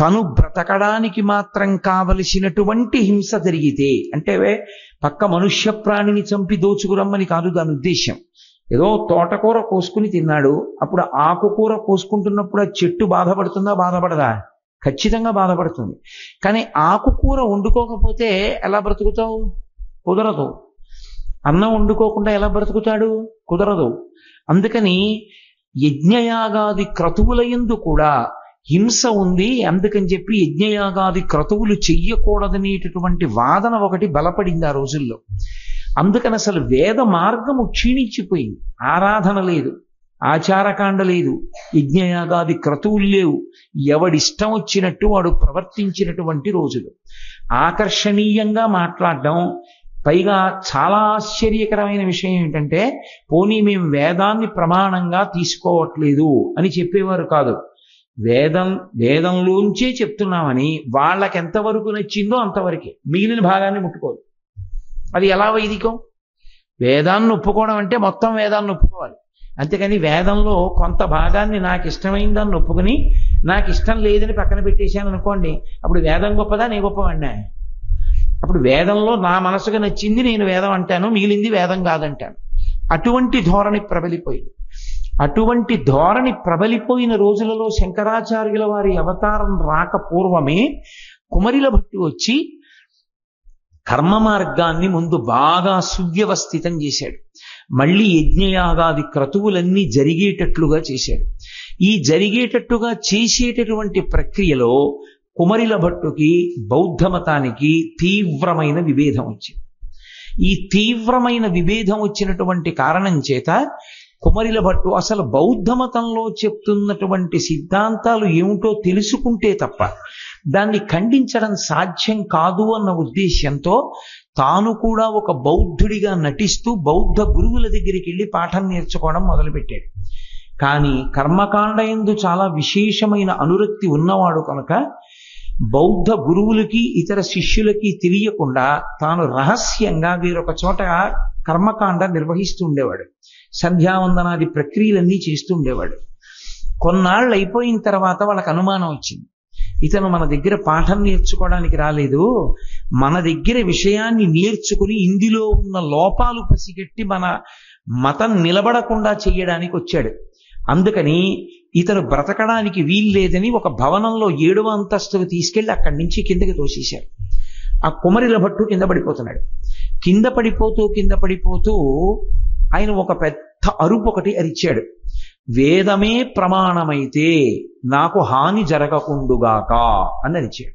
తను బ్రతకడానికి మాత్రం కావలసినటువంటి హింస జరిగితే, అంటే పక్క మనుష్య ప్రాణిని చంపి దోచుకురమ్మని కాదు దాని ఉద్దేశ్యం. ఏదో తోటకూర కోసుకుని తిన్నాడు, అప్పుడు ఆకుకూర కోసుకుంటున్నప్పుడు ఆ చెట్టు బాధపడుతుందా? బాధపడదా? ఖచ్చితంగా బాధపడుతుంది. కానీ ఆకుకూర వండుకోకపోతే ఎలా బ్రతుకుతావు? కుదరదు. అన్నం వండుకోకుండా ఎలా బ్రతుకుతాడు? కుదరదు. అందుకని యజ్ఞయాగాది క్రతువులయందు కూడా హింస ఉంది. అందుకని చెప్పి యజ్ఞయాగాది క్రతువులు చెయ్యకూడదనేటటువంటి వాదన ఒకటి బలపడింది ఆ రోజుల్లో. అందుకని అసలు వేద మార్గము క్షీణించిపోయింది. ఆరాధన లేదు, ఆచారకాండ లేదు, యజ్ఞయాగాది క్రతువులు లేవు. ఎవడిష్టం వచ్చినట్టు వాడు ప్రవర్తించినటువంటి రోజులు. ఆకర్షణీయంగా మాట్లాడడం, పైగా చాలా ఆశ్చర్యకరమైన విషయం ఏంటంటే, పోనీ మేము వేదాన్ని ప్రమాణంగా తీసుకోవట్లేదు అని చెప్పేవారు కాదు. వేదంలోంచే చెప్తున్నామని వాళ్ళకి ఎంతవరకు నచ్చిందో అంతవరకే, మిగిలిన భాగాన్ని ముట్టుకోదు. అది ఎలా వైదికం? వేదాన్ని ఒప్పుకోవడం అంటే మొత్తం వేదాన్ని ఒప్పుకోవాలి. అంతేకాని వేదంలో కొంత భాగాన్ని నాకు ఇష్టమైన దాన్ని ఒప్పుకుని నాకు ఇష్టం లేదని పక్కన పెట్టేశాను అనుకోండి, అప్పుడు వేదం గొప్పదా, నే గొప్పవన్నా? అప్పుడు వేదంలో నా మనసుకు నచ్చింది నేను వేదం అంటాను, మిగిలింది వేదం కాదంటాను. అటువంటి ధోరణి ప్రబలిపోయింది. అటువంటి ధోరణి ప్రబలిపోయిన రోజులలో శంకరాచార్యుల వారి అవతారం రాక పూర్వమే కుమరిల భట్టు వచ్చి కర్మ మార్గాన్ని ముందు బాగా సువ్యవస్థితం చేశాడు. మళ్ళీ యజ్ఞయాగాది క్రతువులన్నీ జరిగేటట్లుగా చేశాడు. ఈ జరిగేటట్టుగా చేసేటటువంటి ప్రక్రియలో కుమరిల భట్టుకి బౌద్ధ మతానికి తీవ్రమైన విభేదం వచ్చింది. ఈ తీవ్రమైన విభేదం వచ్చినటువంటి కారణం చేత కుమరిల భట్టు అసలు బౌద్ధ మతంలో చెప్తున్నటువంటి సిద్ధాంతాలు ఏమిటో తెలుసుకుంటే తప్ప దాన్ని ఖండించడం సాధ్యం కాదు అన్న ఉద్దేశ్యంతో తాను కూడా ఒక బౌద్ధుడిగా నటిస్తూ బౌద్ధ గురువుల దగ్గరికి వెళ్ళి పాఠం నేర్చుకోవడం మొదలుపెట్టాడు. కానీ కర్మకాండ యందు చాలా విశేషమైన అనురక్తి ఉన్నవాడు కనుక బౌద్ధ గురువులకి ఇతర శిష్యులకి తెలియకుండా తాను రహస్యంగా వేరొక చోట కర్మకాండ నిర్వహిస్తూ ఉండేవాడు. సంధ్యావందనాది ప్రక్రియలన్నీ చేస్తూ ఉండేవాడు. కొన్నాళ్ళు అయిపోయిన తర్వాత వాళ్ళకి అనుమానం వచ్చింది, ఇతను మన దగ్గర పాఠం నేర్చుకోవడానికి రాలేదు, మన దగ్గర విషయాన్ని నేర్చుకుని ఇందులో ఉన్న లోపాలు పసిగట్టి మన మతం నిలబడకుండా చెయ్యడానికి వచ్చాడు. అందుకని ఇతను బ్రతకడానికి వీల్లేదని ఒక భవనంలో 7వ అంతస్తుకు తీసుకెళ్లి అక్కడి నుంచి కిందకి తోసేశారు. ఆ కుమరిల భట్టు కింద పడిపోతున్నాడు. కింద పడిపోతూ ఆయన ఒక పెద్ద అరుపు ఒకటి అరిచాడు, వేదమే ప్రమాణమైతే నాకు హాని జరగకుండుగాక అని అరిచాడు.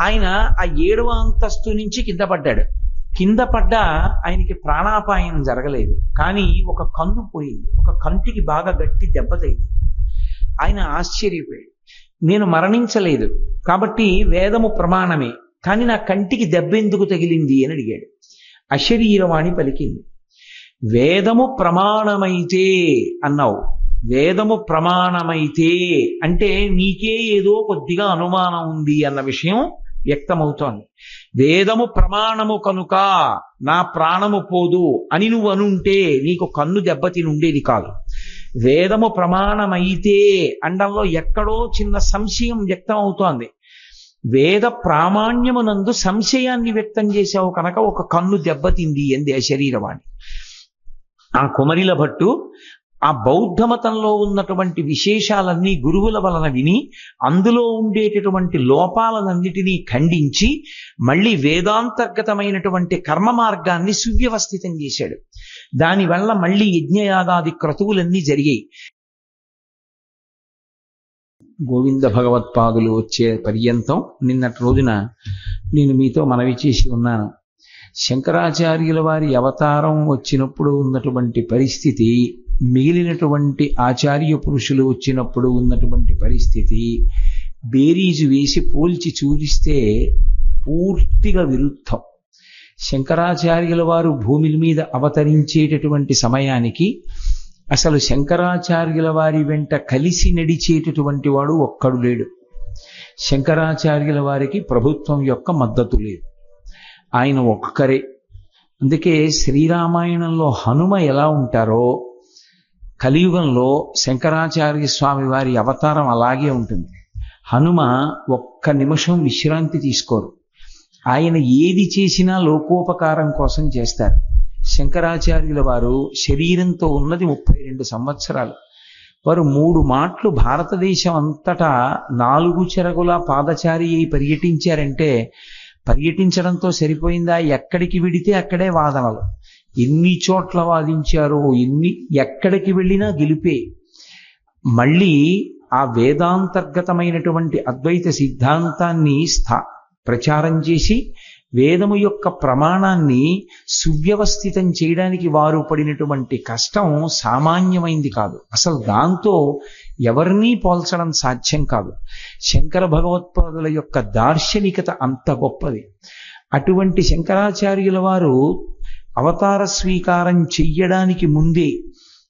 ఆయన ఆ 7వ అంతస్తు నుంచి కింద పడ్డాడు. కింద పడ్డా ఆయనకి ప్రాణాపాయం జరగలేదు, కానీ ఒక కన్ను పోయింది, ఒక కంటికి బాగా గట్టి దెబ్బ తగిలింది. ఆయన ఆశ్చర్యపోయాడు, నేను మరణించలేదు కాబట్టి వేదము ప్రమాణమే, కానీ నా కంటికి దెబ్బ ఎందుకు తగిలింది అని అడిగాడు. అశరీరవాణి పలికింది, వేదము ప్రమాణమైతే అన్నావు, వేదము ప్రమాణమైతే అంటే నీకే ఏదో కొద్దిగా అనుమానం ఉంది అన్న విషయం వ్యక్తమవుతోంది. వేదము ప్రమాణము కనుక నా ప్రాణము పోదు అని నువ్వు అనుంటే నీకు కన్ను దెబ్బతిని ఉండేది కాదు. వేదము ప్రమాణమైతే అండంలో ఎక్కడో చిన్న సంశయం వ్యక్తం అవుతోంది. వేద ప్రామాణ్యమునందు సంశయాన్ని వ్యక్తం చేశావు కనుక ఒక కన్ను దెబ్బతింది అంది ఆ శరీరవాణి. ఆ కుమరిల భట్టు ఆ బౌద్ధ మతంలో ఉన్నటువంటి విశేషాలన్నీ గురువుల వలన విని అందులో ఉండేటటువంటి లోపాలన్నిటినీ ఖండించి మళ్ళీ వేదాంతర్గతమైనటువంటి కర్మ మార్గాన్ని సువ్యవస్థితం చేశాడు. దానివల్ల మళ్ళీ యజ్ఞయాగాది క్రతువులన్నీ జరిగాయి. గోవింద భగవత్పాదులు వచ్చే పర్యంతం నిన్నటి రోజున నేను మీతో మనవి చేసి ఉన్నాను. శంకరాచార్యుల వారి అవతారం వచ్చినప్పుడు ఉన్నటువంటి పరిస్థితి, మిగిలినటువంటి ఆచార్య పురుషులు వచ్చినప్పుడు ఉన్నటువంటి పరిస్థితి బేరీజు వేసి పోల్చి చూరిస్తే పూర్తిగా విరుద్ధం. శంకరాచార్యుల వారు భూమి మీద అవతరించేటటువంటి సమయానికి అసలు శంకరాచార్యుల వారి వెంట కలిసి నడిచేటటువంటి వాడు ఒక్కడు లేడు. శంకరాచార్యుల వారికి ప్రభుత్వం యొక్క మద్దతు లేదు, ఆయన ఒక్కరే. అందుకే శ్రీరామాయణంలో హనుమ ఎలా ఉంటారో కలియుగంలో శంకరాచార్య స్వామి వారి అవతారం అలాగే ఉంటుంది. హనుమ ఒక్క నిమిషం విశ్రాంతి తీసుకోరు. ఆయన ఏది చేసినా లోకోపకారం కోసం చేస్తారు. శంకరాచార్యుల వారు శరీరంతో ఉన్నది 32 సంవత్సరాలు. వారు 3 మాటలు భారతదేశం అంతటా 4 చెరగుల పాదచారి అయి పర్యటించారంటే పర్యటించడంతో సరిపోయిందా? ఎక్కడికి వెడితే అక్కడే వాదనలు. ఎన్ని చోట్ల వాదించారో, ఎక్కడికి వెళ్ళినా గెలిపే. మళ్ళీ ఆ వేదాంతర్గతమైనటువంటి అద్వైత సిద్ధాంతాన్ని ప్రచారం చేసి వేదము యొక్క ప్రమాణాన్ని సువ్యవస్థితం చేయడానికి వారు పడినటువంటి కష్టం సామాన్యమైంది కాదు. అసలు దాంతో ఎవరినీ పోల్చడం సాధ్యం కాదు. శంకర భగవత్పాదుల యొక్క దార్శనికత అంత గొప్పది. అటువంటి శంకరాచార్యుల వారు అవతార స్వీకారం చెయ్యడానికి ముందే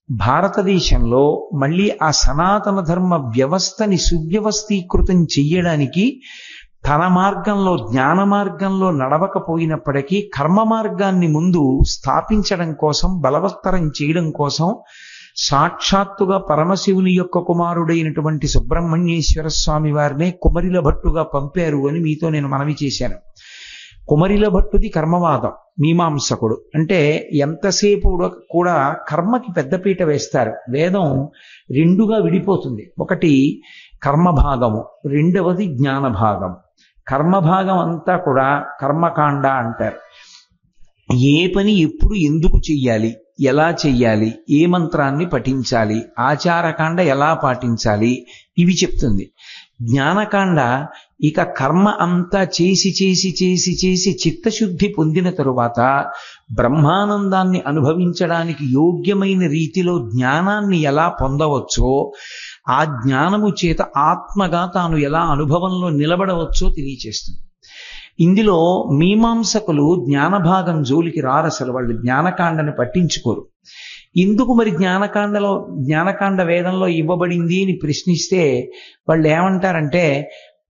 భారతదేశంలో మళ్ళీ ఆ సనాతన ధర్మ వ్యవస్థని సువ్యవస్థీకృతం చెయ్యడానికి తన మార్గంలో జ్ఞాన మార్గంలో నడవకపోయినప్పటికీ కర్మ మార్గాన్ని ముందు స్థాపించడం కోసం, బలవత్తరం చేయడం కోసం సాక్షాత్తుగా పరమశివుని యొక్క కుమారుడైనటువంటి సుబ్రహ్మణ్యేశ్వర స్వామి వారినే కుమరిల భట్టుగా పంపారు అని మీతో నేను మనవి చేశాను. కుమరిల భట్టుది కర్మవాదం, మీమాంసకుడు. అంటే ఎంతసేపు కూడా కర్మకి పెద్దపీట వేస్తారు. వేదం 2గా విడిపోతుంది. ఒకటి కర్మభాగము, రెండవది జ్ఞాన భాగం. కర్మభాగం అంతా కూడా కర్మకాండ అంటారు. ఏ పని ఎప్పుడు ఎందుకు చెయ్యాలి, ఎలా చెయ్యాలి, ఏ మంత్రాన్ని పఠించాలి, ఆచారకాండ ఎలా పాటించాలి, ఇవి చెప్తుంది. జ్ఞానకాండ ఇక కర్మ అంతా చేసి చేసి చేసి చేసి చిత్తశుద్ధి పొందిన తరువాత బ్రహ్మానందాన్ని అనుభవించడానికి యోగ్యమైన రీతిలో జ్ఞానాన్ని ఎలా పొందవచ్చో, ఆ జ్ఞానము చేత ఆత్మగా తాను ఎలా అనుభవంలో నిలబడవచ్చో తెలియచేస్తుంది. ఇందులో మీమాంసకులు జ్ఞానభాగం జోలికి రారు. అసలు వాళ్ళు జ్ఞానకాండని పట్టించుకోరు. ఎందుకు మరి జ్ఞానకాండ వేదంలో ఇవ్వబడింది అని ప్రశ్నిస్తే వాళ్ళు ఏమంటారంటే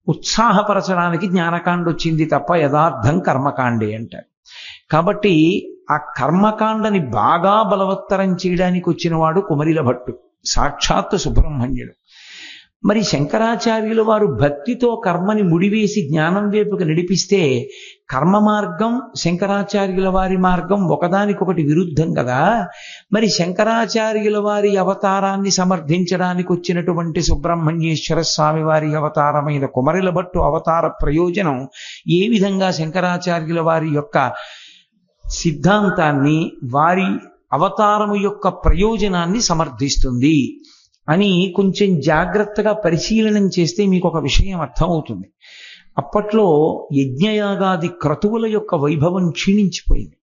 ఉత్సాహపరచడానికి జ్ఞానకాండ వచ్చింది తప్ప యథార్థం కర్మకాండే అంటారు. కాబట్టి ఆ కర్మకాండని బాగా బలవత్తరం చేయడానికి వచ్చిన వాడు కుమరిల భట్టు, సాక్షాత్తు సుబ్రహ్మణ్యుడు. మరి శంకరాచార్యుల వారు భక్తితో కర్మని ముడివేసి జ్ఞానం వైపుకి నడిపిస్తే కర్మ మార్గం, శంకరాచార్యుల వారి మార్గం ఒకదానికొకటి విరుద్ధం కదా. మరి శంకరాచార్యుల వారి అవతారాన్ని సమర్థించడానికి వచ్చినటువంటి సుబ్రహ్మణ్యేశ్వర స్వామి వారి అవతారమైన కుమరిల భట్టు అవతార ప్రయోజనం ఏ విధంగా శంకరాచార్యుల వారి యొక్క సిద్ధాంతాన్ని, వారి అవతారము యొక్క ప్రయోజనాన్ని సమర్థిస్తుంది అని కొంచెం జాగ్రత్తగా పరిశీలనం చేస్తే మీకు ఒక విషయం అర్థమవుతుంది. అప్పట్లో యజ్ఞయాగాది క్రతువుల యొక్క వైభవం క్షీణించిపోయింది.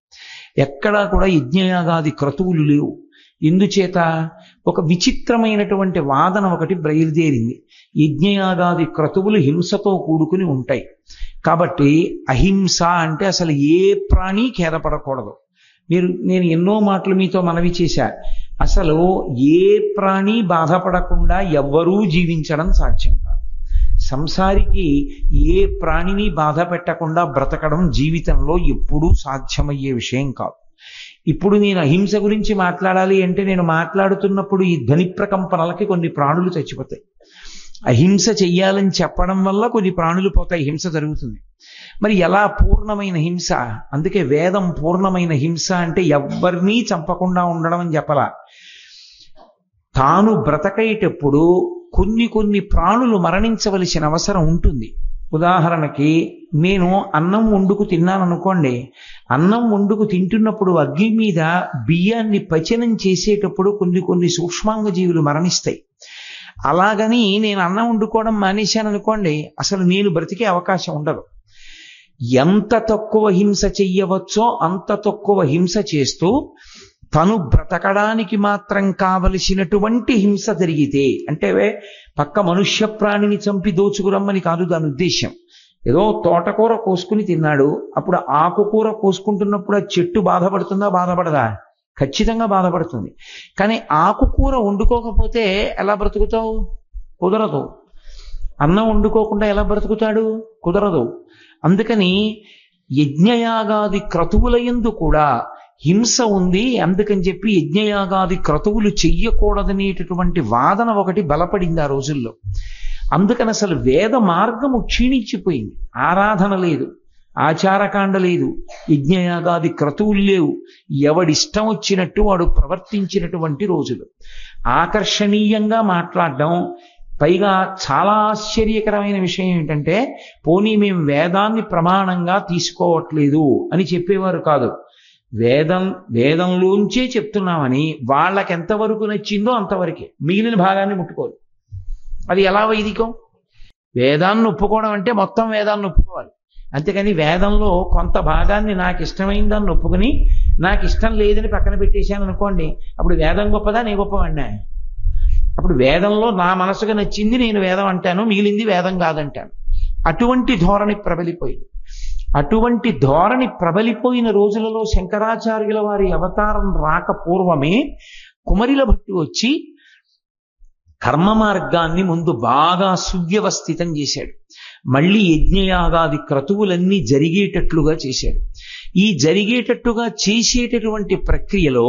ఎక్కడా కూడా యజ్ఞయాగాది క్రతువులు లేవు. ఎందుచేత ఒక విచిత్రమైనటువంటి వాదన ఒకటి బయలుదేరింది. యజ్ఞయాగాది క్రతువులు హింసతో కూడుకుని ఉంటాయి కాబట్టి అహింస అంటే అసలు ఏ ప్రాణి ఖేదపడకూడదు. నేను ఎన్నో మాటలు మీతో మనవి చేశా. అసలు ఏ ప్రాణి బాధపడకుండా ఎవ్వరూ జీవించడం సాధ్యం కాదు. సంసారికి ఏ ప్రాణిని బాధ పెట్టకుండా బ్రతకడం జీవితంలో ఎప్పుడూ సాధ్యమయ్యే విషయం కాదు. ఇప్పుడు నేను అహింస గురించి మాట్లాడాలి అంటే నేను మాట్లాడుతున్నప్పుడు ఈ ధ్వని ప్రకంపనలకి కొన్ని ప్రాణులు చచ్చిపోతాయి. అహింస చెయ్యాలని చెప్పడం వల్ల కొన్ని ప్రాణులు పోతాయి, హింస జరుగుతుంది. మరి ఎలా పూర్ణమైన హింస? అందుకే వేదం పూర్ణమైన హింస అంటే ఎవ్వరినీ చంపకుండా ఉండడం అని చెప్పలా. తాను బ్రతకేటప్పుడు కొన్ని ప్రాణులు మరణించవలసిన అవసరం ఉంటుంది. ఉదాహరణకి నేను అన్నం వండుకు తిన్నాను అనుకోండి. అన్నం వండుకు తింటున్నప్పుడు అగ్ని మీద బియ్యాన్ని పచనం చేసేటప్పుడు కొన్ని సూక్ష్మాంగ జీవులు మరణిస్తాయి. అలాగని నేను అన్నం వండుకోవడం మానేశాను అనుకోండి, అసలు నేను బ్రతికే అవకాశం ఉండదు. ఎంత తక్కువ హింస చెయ్యవచ్చో అంత తక్కువ హింస చేస్తూ తను బ్రతకడానికి మాత్రం కావలసినటువంటి హింస జరిగితే, అంటే పక్క మనుష్య ప్రాణిని చంపి దోచుకురమ్మని కాదు దాని ఉద్దేశ్యం. ఏదో తోటకూర కోసుకుని తిన్నాడు, అప్పుడు ఆకుకూర కోసుకుంటున్నప్పుడు ఆ చెట్టు బాధపడుతుందా? బాధపడదా? ఖచ్చితంగా బాధపడుతుంది. కానీ ఆకుకూర వండుకోకపోతే ఎలా బ్రతుకుతావు? కుదరదు. అన్నం వండుకోకుండా ఎలా బ్రతుకుతాడు? కుదరదు. అందుకని యజ్ఞయాగాది క్రతువుల యందు కూడా హింస ఉంది. అందుకని చెప్పి యజ్ఞయాగాది క్రతువులు చెయ్యకూడదనేటటువంటి వాదన ఒకటి బలపడింది ఆ రోజుల్లో. అందుకని అసలు వేద మార్గము క్షీణించిపోయింది. ఆరాధన లేదు, ఆచారకాండ లేదు, యజ్ఞయాగాది క్రతువులు లేవు. ఎవడిష్టం వచ్చినట్టు వాడు ప్రవర్తించినటువంటి రోజులు. ఆకర్షణీయంగా మాట్లాడడం, పైగా చాలా ఆశ్చర్యకరమైన విషయం ఏంటంటే, పోనీ మేము వేదాన్ని ప్రమాణంగా తీసుకోవట్లేదు అని చెప్పేవారు కాదు. వేదంలోంచే చెప్తున్నామని వాళ్ళకి ఎంతవరకు నచ్చిందో అంతవరకే, మిగిలిన భాగాన్ని ముట్టుకోరు. అది ఎలా వైదికం? వేదాన్ని ఒప్పుకోవడం అంటే మొత్తం వేదాన్ని ఒప్పుకోవాలి. అంతేకాని వేదంలో కొంత భాగాన్ని నాకు ఇష్టమైన దాన్ని ఒప్పుకుని నాకు ఇష్టం లేదని పక్కన పెట్టేశాను అనుకోండి, అప్పుడు వేదం గొప్పదా, నేను గొప్పవాడినా? అప్పుడు వేదంలో నా మనసుకు నచ్చింది నేను వేదం అంటాను, మిగిలింది వేదం కాదంటాను. అటువంటి ధోరణి ప్రబలిపోయింది. అటువంటి ధోరణి ప్రబలిపోయిన రోజులలో శంకరాచార్యుల వారి అవతారం రాక పూర్వమే కుమరిల భట్టు వచ్చి కర్మ మార్గాన్ని ముందు బాగా సువ్యవస్థితం చేశాడు. మళ్ళీ యజ్ఞయాగాది క్రతువులన్నీ జరిగేటట్లుగా చేశాడు. ఈ జరిగేటట్టుగా చేసేటటువంటి ప్రక్రియలో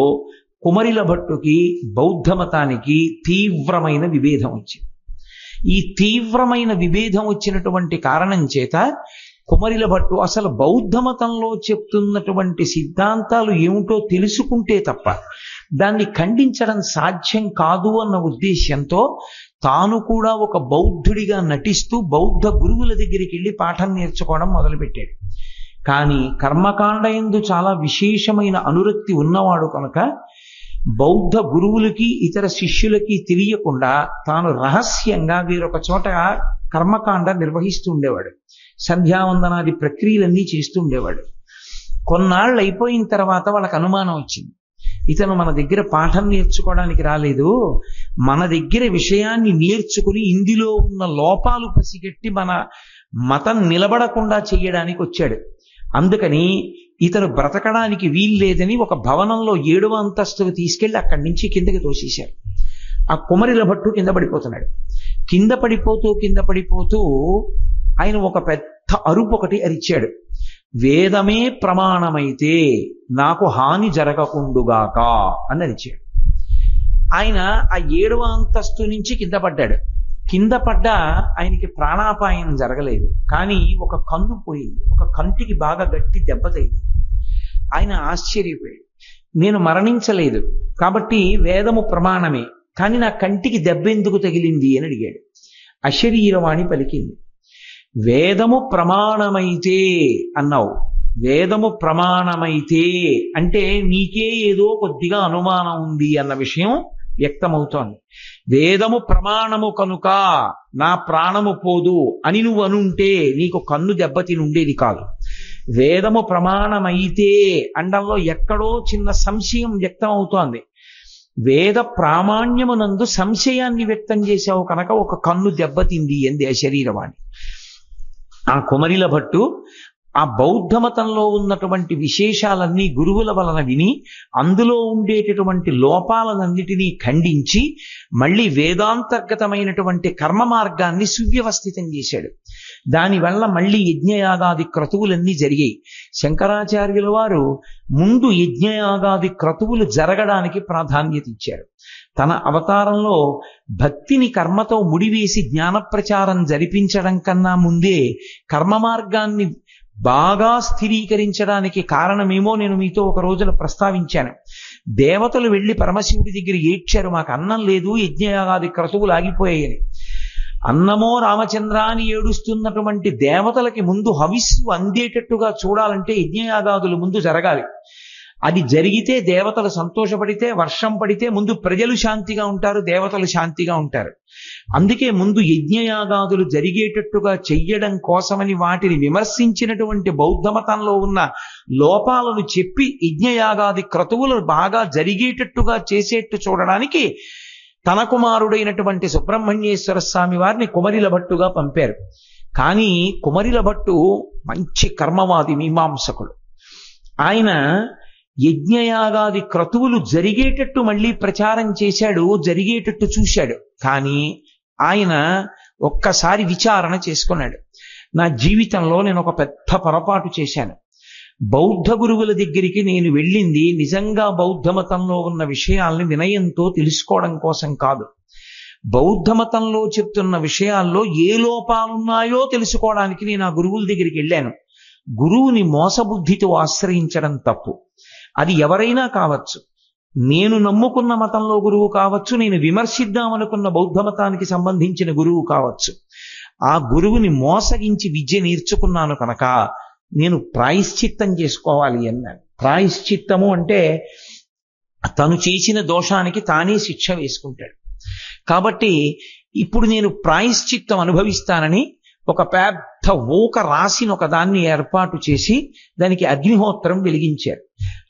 కుమరిల భట్టుకి బౌద్ధ మతానికి తీవ్రమైన విభేదం వచ్చింది. ఈ తీవ్రమైన విభేదం వచ్చినటువంటి కారణం చేత కుమరిల భట్టు అసలు బౌద్ధ మతంలో చెప్తున్నటువంటి సిద్ధాంతాలు ఏమిటో తెలుసుకుంటే తప్ప దాన్ని ఖండించడం సాధ్యం కాదు అన్న ఉద్దేశ్యంతో తాను కూడా ఒక బౌద్ధుడిగా నటిస్తూ బౌద్ధ గురువుల దగ్గరికి వెళ్ళి పాఠం నేర్చుకోవడం మొదలుపెట్టాడు. కానీ కర్మకాండ యందు చాలా విశేషమైన అనురక్తి ఉన్నవాడు కనుక బౌద్ధ గురువులకి ఇతర శిష్యులకి తెలియకుండా తాను రహస్యంగా వీరొక చోట కర్మకాండ నిర్వహిస్తూ ఉండేవాడు. సంధ్యావందనాది ప్రక్రియలన్నీ చేస్తూ ఉండేవాడు. కొన్నాళ్ళు అయిపోయిన తర్వాత వాళ్ళకి అనుమానం వచ్చింది, ఇతను మన దగ్గర పాఠం నేర్చుకోవడానికి రాలేదు, మన దగ్గర విషయాన్ని నేర్చుకుని ఇందులో ఉన్న లోపాలు పసిగట్టి మన మతం నిలబడకుండా చెయ్యడానికి వచ్చాడు. అందుకని ఇతను బ్రతకడానికి వీల్లేదని ఒక భవనంలో 7వ అంతస్తుకు తీసుకెళ్లి అక్కడి నుంచి కిందకి తోసేశారు. ఆ కుమరిల భట్టు కింద పడిపోతున్నాడు. కింద పడిపోతూ ఆయన ఒక పెద్ద అరుపు ఒకటి అరిచాడు, వేదమే ప్రమాణమైతే నాకు హాని జరగకుండుగాక అని అరిచాడు. ఆయన ఆ 7వ అంతస్తు నుంచి కింద పడ్డాడు. కింద పడ్డా ఆయనకి ప్రాణాపాయం జరగలేదు, కానీ ఒక కన్ను పోయింది, ఒక కంటికి బాగా గట్టి దెబ్బ తగిలింది. ఆయన ఆశ్చర్యపోయాడు, నేను మరణించలేదు కాబట్టి వేదము ప్రమాణమే, కానీ నా కంటికి దెబ్బ ఎందుకు తగిలింది అని అడిగాడు. అశరీరవాణి పలికింది, వేదము ప్రమాణమైతే అన్నావు, వేదము ప్రమాణమైతే అంటే నీకే ఏదో కొద్దిగా అనుమానం ఉంది అన్న విషయం వ్యక్తమవుతోంది. వేదము ప్రమాణము కనుక నా ప్రాణము పోదు అని నువ్వు అనుంటే నీకు కన్ను దెబ్బతిని ఉండేది కాదు. వేదము ప్రమాణమైతే అండంలో ఎక్కడో చిన్న సంశయం వ్యక్తం అవుతోంది. వేద ప్రామాణ్యమునందు సంశయాన్ని వ్యక్తం చేశావు కనుక ఒక కన్ను దెబ్బతింది అంది ఆ శరీరవాణి. ఆ కుమరిల భట్టు ఆ బౌద్ధ మతంలో ఉన్నటువంటి విశేషాలన్నీ గురువుల వలన విని అందులో ఉండేటటువంటి లోపాలన్నిటినీ ఖండించి మళ్ళీ వేదాంతర్గతమైనటువంటి కర్మ మార్గాన్ని సువ్యవస్థితం చేశాడు. దానివల్ల మళ్ళీ యజ్ఞయాగాది క్రతువులన్నీ జరిగాయి. శంకరాచార్యుల వారు ముందు యజ్ఞయాగాది క్రతువులు జరగడానికి ప్రాధాన్యత ఇచ్చారు. తన అవతారంలో భక్తిని కర్మతో ముడివేసి జ్ఞాన ప్రచారం జరిపించడం కన్నా ముందే కర్మ మార్గాన్ని బాగా స్థిరీకరించడానికి కారణమేమో నేను మీతో ఒక రోజున ప్రస్తావించాను. దేవతలు వెళ్ళి పరమశివుడి దగ్గర ఏడ్చారు, మాకు అన్నం లేదు, యజ్ఞయాగాది క్రతువులు ఆగిపోయాయని. అన్నమో రామచంద్ర అని ఏడుస్తున్నటువంటి దేవతలకి ముందు హవిస్సు అందేటట్టుగా చూడాలంటే యజ్ఞయాగాదులు ముందు జరగాలి. అది జరిగితే దేవతలు సంతోషపడితే, వర్షం పడితే ముందు ప్రజలు శాంతిగా ఉంటారు, దేవతలు శాంతిగా ఉంటారు. అందుకే ముందు యజ్ఞయాగాదులు జరిగేటట్టుగా చెయ్యడం కోసమని వాటిని విమర్శించినటువంటి బౌద్ధ మతంలో ఉన్న లోపాలను చెప్పి యజ్ఞయాగాది క్రతువులు బాగా జరిగేటట్టుగా చేసేట్టు చూడడానికి తన కుమారుడైనటువంటి సుబ్రహ్మణ్యేశ్వర స్వామి వారిని కుమరిల భట్టుగా పంపారు. కానీ కుమరిల భట్టు మంచి కర్మవాది, మీమాంసకుడు. ఆయన యజ్ఞయాగాది క్రతువులు జరిగేటట్టు మళ్ళీ ప్రచారం చేశాడు, జరిగేటట్టు చూశాడు. కానీ ఆయన ఒక్కసారి విచారణ చేసుకున్నాడు, నా జీవితంలో నేను ఒక పెద్ద పొరపాటు చేశాను. బౌద్ధ గురువుల దగ్గరికి నేను వెళ్ళింది నిజంగా బౌద్ధ మతంలో ఉన్న విషయాల్ని వినయంతో తెలుసుకోవడం కోసం కాదు. బౌద్ధ మతంలో చెప్తున్న విషయాల్లో ఏ లోపాలున్నాయో తెలుసుకోవడానికి నేను ఆ గురువుల దగ్గరికి వెళ్ళాను. గురువుని మోసబుద్ధితో ఆశ్రయించడం తప్పు. అది ఎవరైనా కావచ్చు. నేను నమ్ముకున్న మతంలో గురువు కావచ్చు, నేను విమర్శిద్దామనుకున్న బౌద్ధ మతానికి సంబంధించిన గురువు కావచ్చు. ఆ గురువుని మోసగించి విద్య నేర్చుకున్నాను కనుక నేను ప్రాయశ్చిత్తం చేసుకోవాలి అన్నాడు. ప్రాయశ్చిత్తము అంటే తను చేసిన దోషానికి తానే శిక్ష వేసుకుంటాడు. కాబట్టి ఇప్పుడు నేను ప్రాయశ్చిత్తం అనుభవిస్తానని ఒక పెద్ద ఊక రాసిన ఒక దాన్ని ఏర్పాటు చేసి దానికి అగ్నిహోత్రం వెలిగించారు.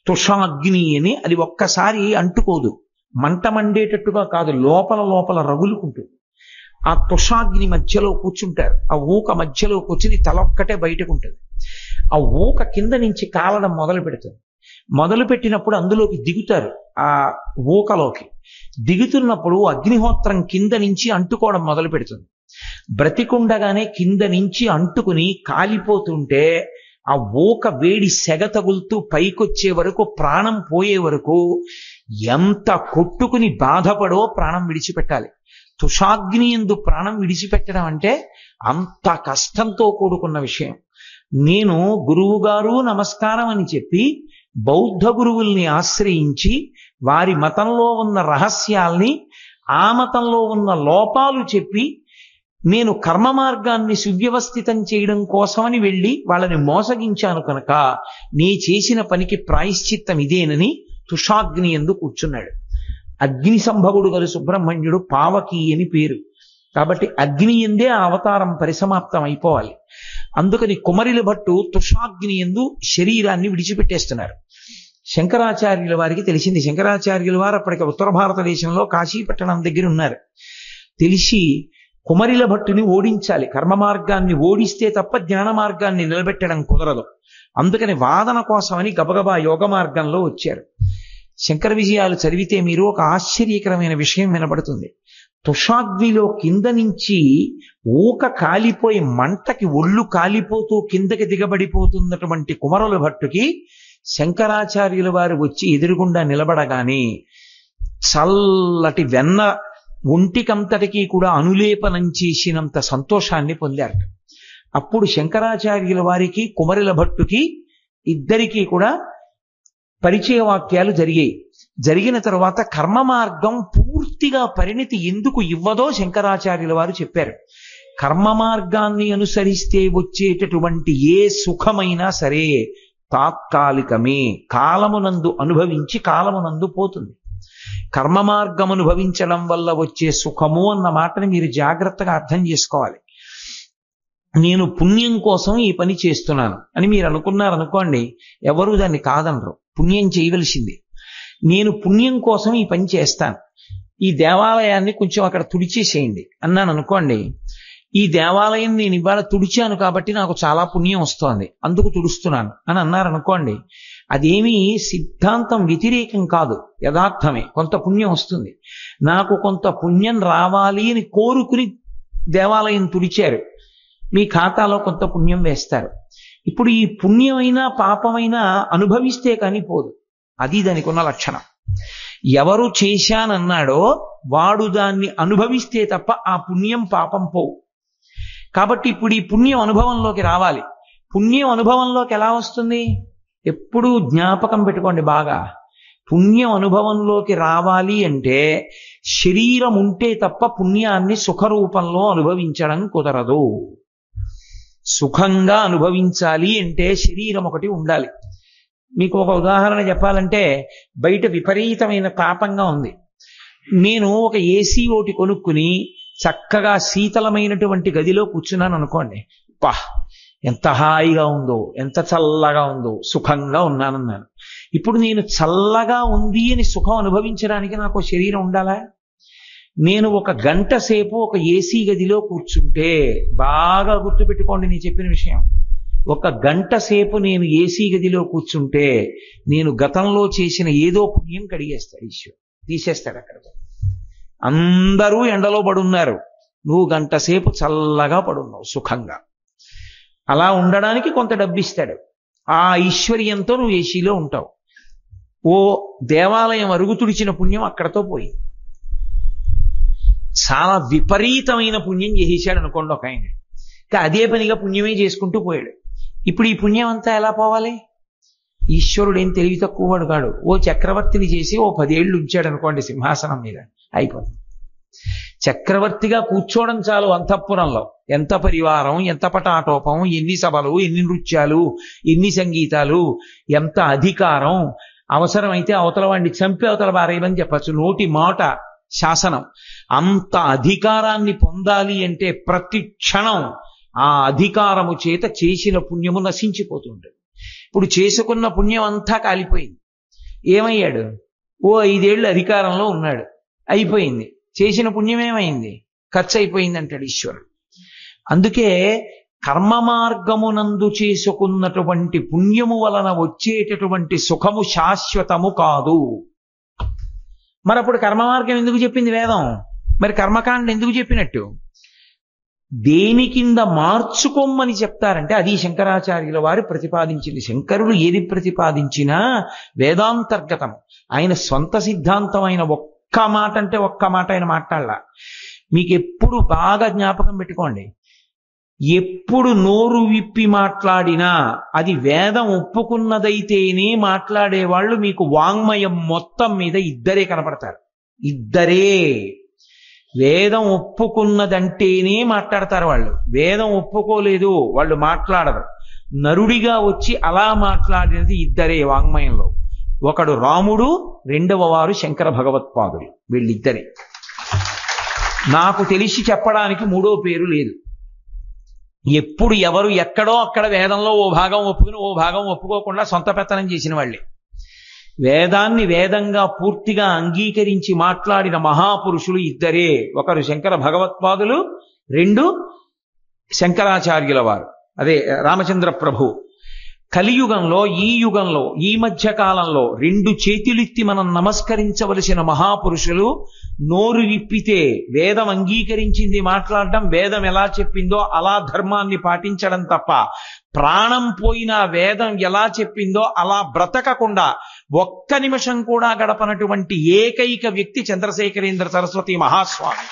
తుషాగ్ని అని. అది ఒక్కసారి అంటుకోదు, మంట మండేటట్టుగా కాదు, లోపల లోపల రగులుకుంటుంది. ఆ తుషాగ్ని మధ్యలో కూర్చుంటారు. ఆ ఊక మధ్యలో కూర్చుని తలొక్కటే బయటకు ఉంటుంది. ఆ ఊక కింద నుంచి కాలడం మొదలు పెడుతుంది. మొదలు పెట్టినప్పుడు అందులోకి దిగుతారు. ఆ ఊకలోకి దిగుతున్నప్పుడు అగ్నిహోత్రం కింద నుంచి అంటుకోవడం మొదలు పెడుతుంది. బ్రతికుండగానే కింద నుంచి అంటుకుని కాలిపోతుంటే ఆ ఊక వేడి సెగ తగులుతూ పైకొచ్చే వరకు, ప్రాణం పోయే వరకు ఎంత కొట్టుకుని బాధపడో ప్రాణం విడిచిపెట్టాలి. తుషాగ్ని యందు ప్రాణం విడిచిపెట్టడం అంటే అంత కష్టంతో కూడుకున్న విషయం. నేను గురువు గారు నమస్కారం అని చెప్పి బౌద్ధ గురువుల్ని ఆశ్రయించి వారి మతంలో ఉన్న రహస్యాల్ని, ఆ మతంలో ఉన్న లోపాలు చెప్పి నేను కర్మ మార్గాన్ని సువ్యవస్థితం చేయడం కోసమని వెళ్ళి వాళ్ళని మోసగించాను కనుక నీ చేసిన పనికి ప్రాయశ్చిత్తం ఇదేనని తుషాగ్ని యందు కూర్చున్నాడు. అగ్ని సంభవుడు గల సుబ్రహ్మణ్యుడు పావకి అని పేరు. కాబట్టి అగ్ని యందే ఆ అవతారం పరిసమాప్తం అయిపోవాలి. అందుకని కుమరిల భట్టు తుషాగ్ని యందు శరీరాన్ని విడిచిపెట్టేస్తున్నారు. శంకరాచార్యుల వారికి తెలిసింది. శంకరాచార్యుల వారు అప్పటికి ఉత్తర భారతదేశంలో కాశీపట్టణం దగ్గర ఉన్నారు. తెలిసి కుమరిల భట్టుని ఓడించాలి. కర్మ మార్గాన్ని ఓడిస్తే తప్ప జ్ఞాన మార్గాన్ని నిలబెట్టడం కుదరదు. అందుకని వాదన కోసమని గబగబా యోగ మార్గంలో వచ్చారు. శంకర విజయాలు చదివితే మీరు ఒక ఆశ్చర్యకరమైన విషయం వినబడుతుంది. తుషాగ్నిలో కింద నుంచి ఊక కాలిపోయి మంటకి ఒళ్ళు కాలిపోతూ కిందకి దిగబడిపోతున్నటువంటి కుమరుల భట్టుకి శంకరాచార్యుల వారు వచ్చి ఎదురుగుండా నిలబడగానే చల్లటి వెన్న ఒంటికంతటికి కూడా అనులేపనం చేసినంత సంతోషాన్ని పొందారు. అప్పుడు శంకరాచార్యుల వారికి కుమరిల భట్టుకి ఇద్దరికీ కూడా పరిచయ వాక్యాలు జరిగాయి. జరిగిన తరువాత కర్మ మార్గం పూర్తిగా పరిణితి ఎందుకు ఇవ్వదో శంకరాచార్యుల వారు చెప్పారు. కర్మ మార్గాన్ని అనుసరిస్తే వచ్చేటటువంటి ఏ సుఖమైనా సరే తాత్కాలికమే, కాలమునందు అనుభవించి కాలమునందు పోతుంది. కర్మ మార్గం అనుభవించడం వల్ల వచ్చే సుఖము అన్న మాటని మీరు జాగ్రత్తగా అర్థం చేసుకోవాలి. నేను పుణ్యం కోసం ఈ పని చేస్తున్నాను అని మీరు అనుకున్నారనుకోండి, ఎవరు దాన్ని కాదనరు. పుణ్యం చేయవలసింది. నేను పుణ్యం కోసం ఈ పని చేస్తాను, ఈ దేవాలయాన్ని కొంచెం అక్కడ తుడిచేసేయండి అన్నాను అనుకోండి. ఈ దేవాలయం నేను ఇవాళ తుడిచాను కాబట్టి నాకు చాలా పుణ్యం వస్తోంది, అందుకు తుడుస్తున్నాను అని అన్నారనుకోండి. అదేమీ సిద్ధాంతం వ్యతిరేకం కాదు, యథార్థమే. కొంత పుణ్యం వస్తుంది. నాకు కొంత పుణ్యం రావాలి అని కోరుకుని దేవాలయం తుడిచారు, మీ ఖాతాలో కొంత పుణ్యం వేస్తారు. ఇప్పుడు ఈ పుణ్యమైనా పాపమైనా అనుభవిస్తే కానీ పోదు. అది దానికి ఉన్న లక్షణం. ఎవరు చేశానన్నాడో వాడు దాన్ని అనుభవిస్తే తప్ప ఆ పుణ్యం పాపం పోవు. కాబట్టి ఇప్పుడు ఈ పుణ్యం అనుభవంలోకి రావాలి. పుణ్యం అనుభవంలోకి ఎలా వస్తుంది? ఎప్పుడూ జ్ఞాపకం పెట్టుకోండి బాగా. పుణ్యం అనుభవంలోకి రావాలి అంటే శరీరం ఉంటే తప్ప పుణ్యాన్ని సుఖరూపంలో అనుభవించడం కుదరదు. సుఖంగా అనుభవించాలి అంటే శరీరం ఒకటి ఉండాలి. మీకు ఒక ఉదాహరణ చెప్పాలంటే, బయట విపరీతమైన తాపంగా ఉంది. నేను ఒక ఏసీ ఒకటి కొనుక్కుని చక్కగా శీతలమైనటువంటి గదిలో కూర్చున్నాను అనుకోండి. పా ఎంత హాయిగా ఉందో, ఎంత చల్లగా ఉందో, సుఖంగా ఉన్నానన్నాను. ఇప్పుడు నేను చల్లగా ఉంది అని సుఖం అనుభవించడానికి నాకు శరీరం ఉండాలా? నేను ఒక గంట సేపు ఒక ఏసీ గదిలో కూర్చుంటే, బాగా గుర్తుపెట్టుకోండి నేను చెప్పిన విషయం, ఒక గంట సేపు నేను ఏసీ గదిలో కూర్చుంటే నేను గతంలో చేసిన ఏదో పుణ్యం కడిగేస్తాడు ఈశ్వరుడు, తీసేస్తాడు. అక్కడ అందరూ ఎండలో పడున్నారు, నువ్వు గంట సేపు చల్లగా పడున్నావు సుఖంగా. అలా ఉండడానికి కొంత డబ్బు ఇస్తాడు. ఆ ఐశ్వర్యంతో నువ్వు ఏసీలో ఉంటావు. ఓ దేవాలయం అరుగు తుడిచిన పుణ్యం అక్కడతో పోయి. చాలా విపరీతమైన పుణ్యం చేసేసాడు అనుకోండి ఒక ఆయన. ఇంకా అదే పనిగా పుణ్యమే చేసుకుంటూ పోయాడు. ఇప్పుడు ఈ పుణ్యం అంతా ఎలా పోవాలి? ఈశ్వరుడు ఏం తెలివి తక్కువ వాడు కాడు. ఓ చక్రవర్తిని చేసి ఓ 10 ఏళ్ళు ఉంచాడు అనుకోండి సింహాసనం మీద, అయిపోతుంది. చక్రవర్తిగా కూర్చోవడం చాలు అంతఃపురంలో. ఎంత పరివారం, ఎంత పటాటోపం, ఎన్ని సభలు, ఎన్ని నృత్యాలు, ఎన్ని సంగీతాలు, ఎంత అధికారం. అవసరమైతే అవతల వాడిని చంపి అవతల వారేమని చెప్పచ్చు. నోటి మాట శాసనం. అంత అధికారాన్ని పొందాలి అంటే ప్రతి క్షణం ఆ అధికారము చేత చేసిన పుణ్యము నశించిపోతుంటుంది. ఇప్పుడు చేసుకున్న పుణ్యం అంతా కాలిపోయింది. ఏమయ్యాడు? ఓ 5 ఏళ్ళు అధికారంలో ఉన్నాడు, అయిపోయింది. చేసిన పుణ్యం ఏమైంది? ఖర్చు అయిపోయింది అంటాడు ఈశ్వరుడు. అందుకే కర్మ మార్గమునందు చేసుకున్నటువంటి పుణ్యము వలన వచ్చేటటువంటి సుఖము శాశ్వతము కాదు. మరి అప్పుడు కర్మ మార్గం ఎందుకు చెప్పింది వేదం? మరి కర్మకాండ ఎందుకు చెప్పినట్టు? దేని కింద మార్చుకోమని చెప్తారంటే అది శంకరాచార్యుల వారు ప్రతిపాదించింది. శంకరుడు ఏది ప్రతిపాదించినా వేదాంతర్గతం. ఆయన స్వంత సిద్ధాంతమైన ఒక్క మాట అంటే ఒక్క మాట ఆయన మాట్లాడలా. మీకు ఎప్పుడు బాగా జ్ఞాపకం పెట్టుకోండి, ఎప్పుడు నోరు విప్పి మాట్లాడినా అది వేదం ఒప్పుకున్నదైతేనే మాట్లాడేవాళ్ళు మీకు వాంగ్మయం మొత్తం మీద ఇద్దరే కనపడతారు. ఇద్దరే. వేదం ఒప్పుకున్నదంటేనే మాట్లాడతారు వాళ్ళు. వేదం ఒప్పుకోలేదు వాళ్ళు మాట్లాడరు. నరుడిగా వచ్చి అలా మాట్లాడినది ఇద్దరే వాంగ్మయంలో. ఒకడు రాముడు, రెండవ వారు శంకర భగవత్పాదులు. వీళ్ళిద్దరే. నాకు తెలిసి చెప్పడానికి మూడో పేరు లేదు. ఎప్పుడు ఎవరు ఎక్కడో అక్కడ వేదంలో ఓ భాగం ఒప్పుకుని ఓ భాగం ఒప్పుకోకుండా సొంత పెత్తనం చేసిన వాళ్ళే. వేదాన్ని వేదంగా పూర్తిగా అంగీకరించి మాట్లాడిన మహాపురుషులు ఇద్దరే. ఒకరు శంకర భగవత్పాదులు, రెండు శంకరాచార్యుల వారు, అదే రామచంద్ర ప్రభు. కలియుగంలో, ఈ యుగంలో, ఈ మధ్య కాలంలో 2 చేతులెత్తి మనం నమస్కరించవలసిన మహాపురుషులు. నోరు విప్పితే వేదం అంగీకరించింది మాట్లాడడం, వేదం ఎలా చెప్పిందో అలా ధర్మాన్ని పాటించడం తప్ప ప్రాణం పోయినా వేదం ఎలా చెప్పిందో అలా బ్రతకకుండా ఒక్క నిమిషం కూడా గడపనటువంటి ఏకైక వ్యక్తి చంద్రశేఖరేంద్ర సరస్వతి మహాస్వామి.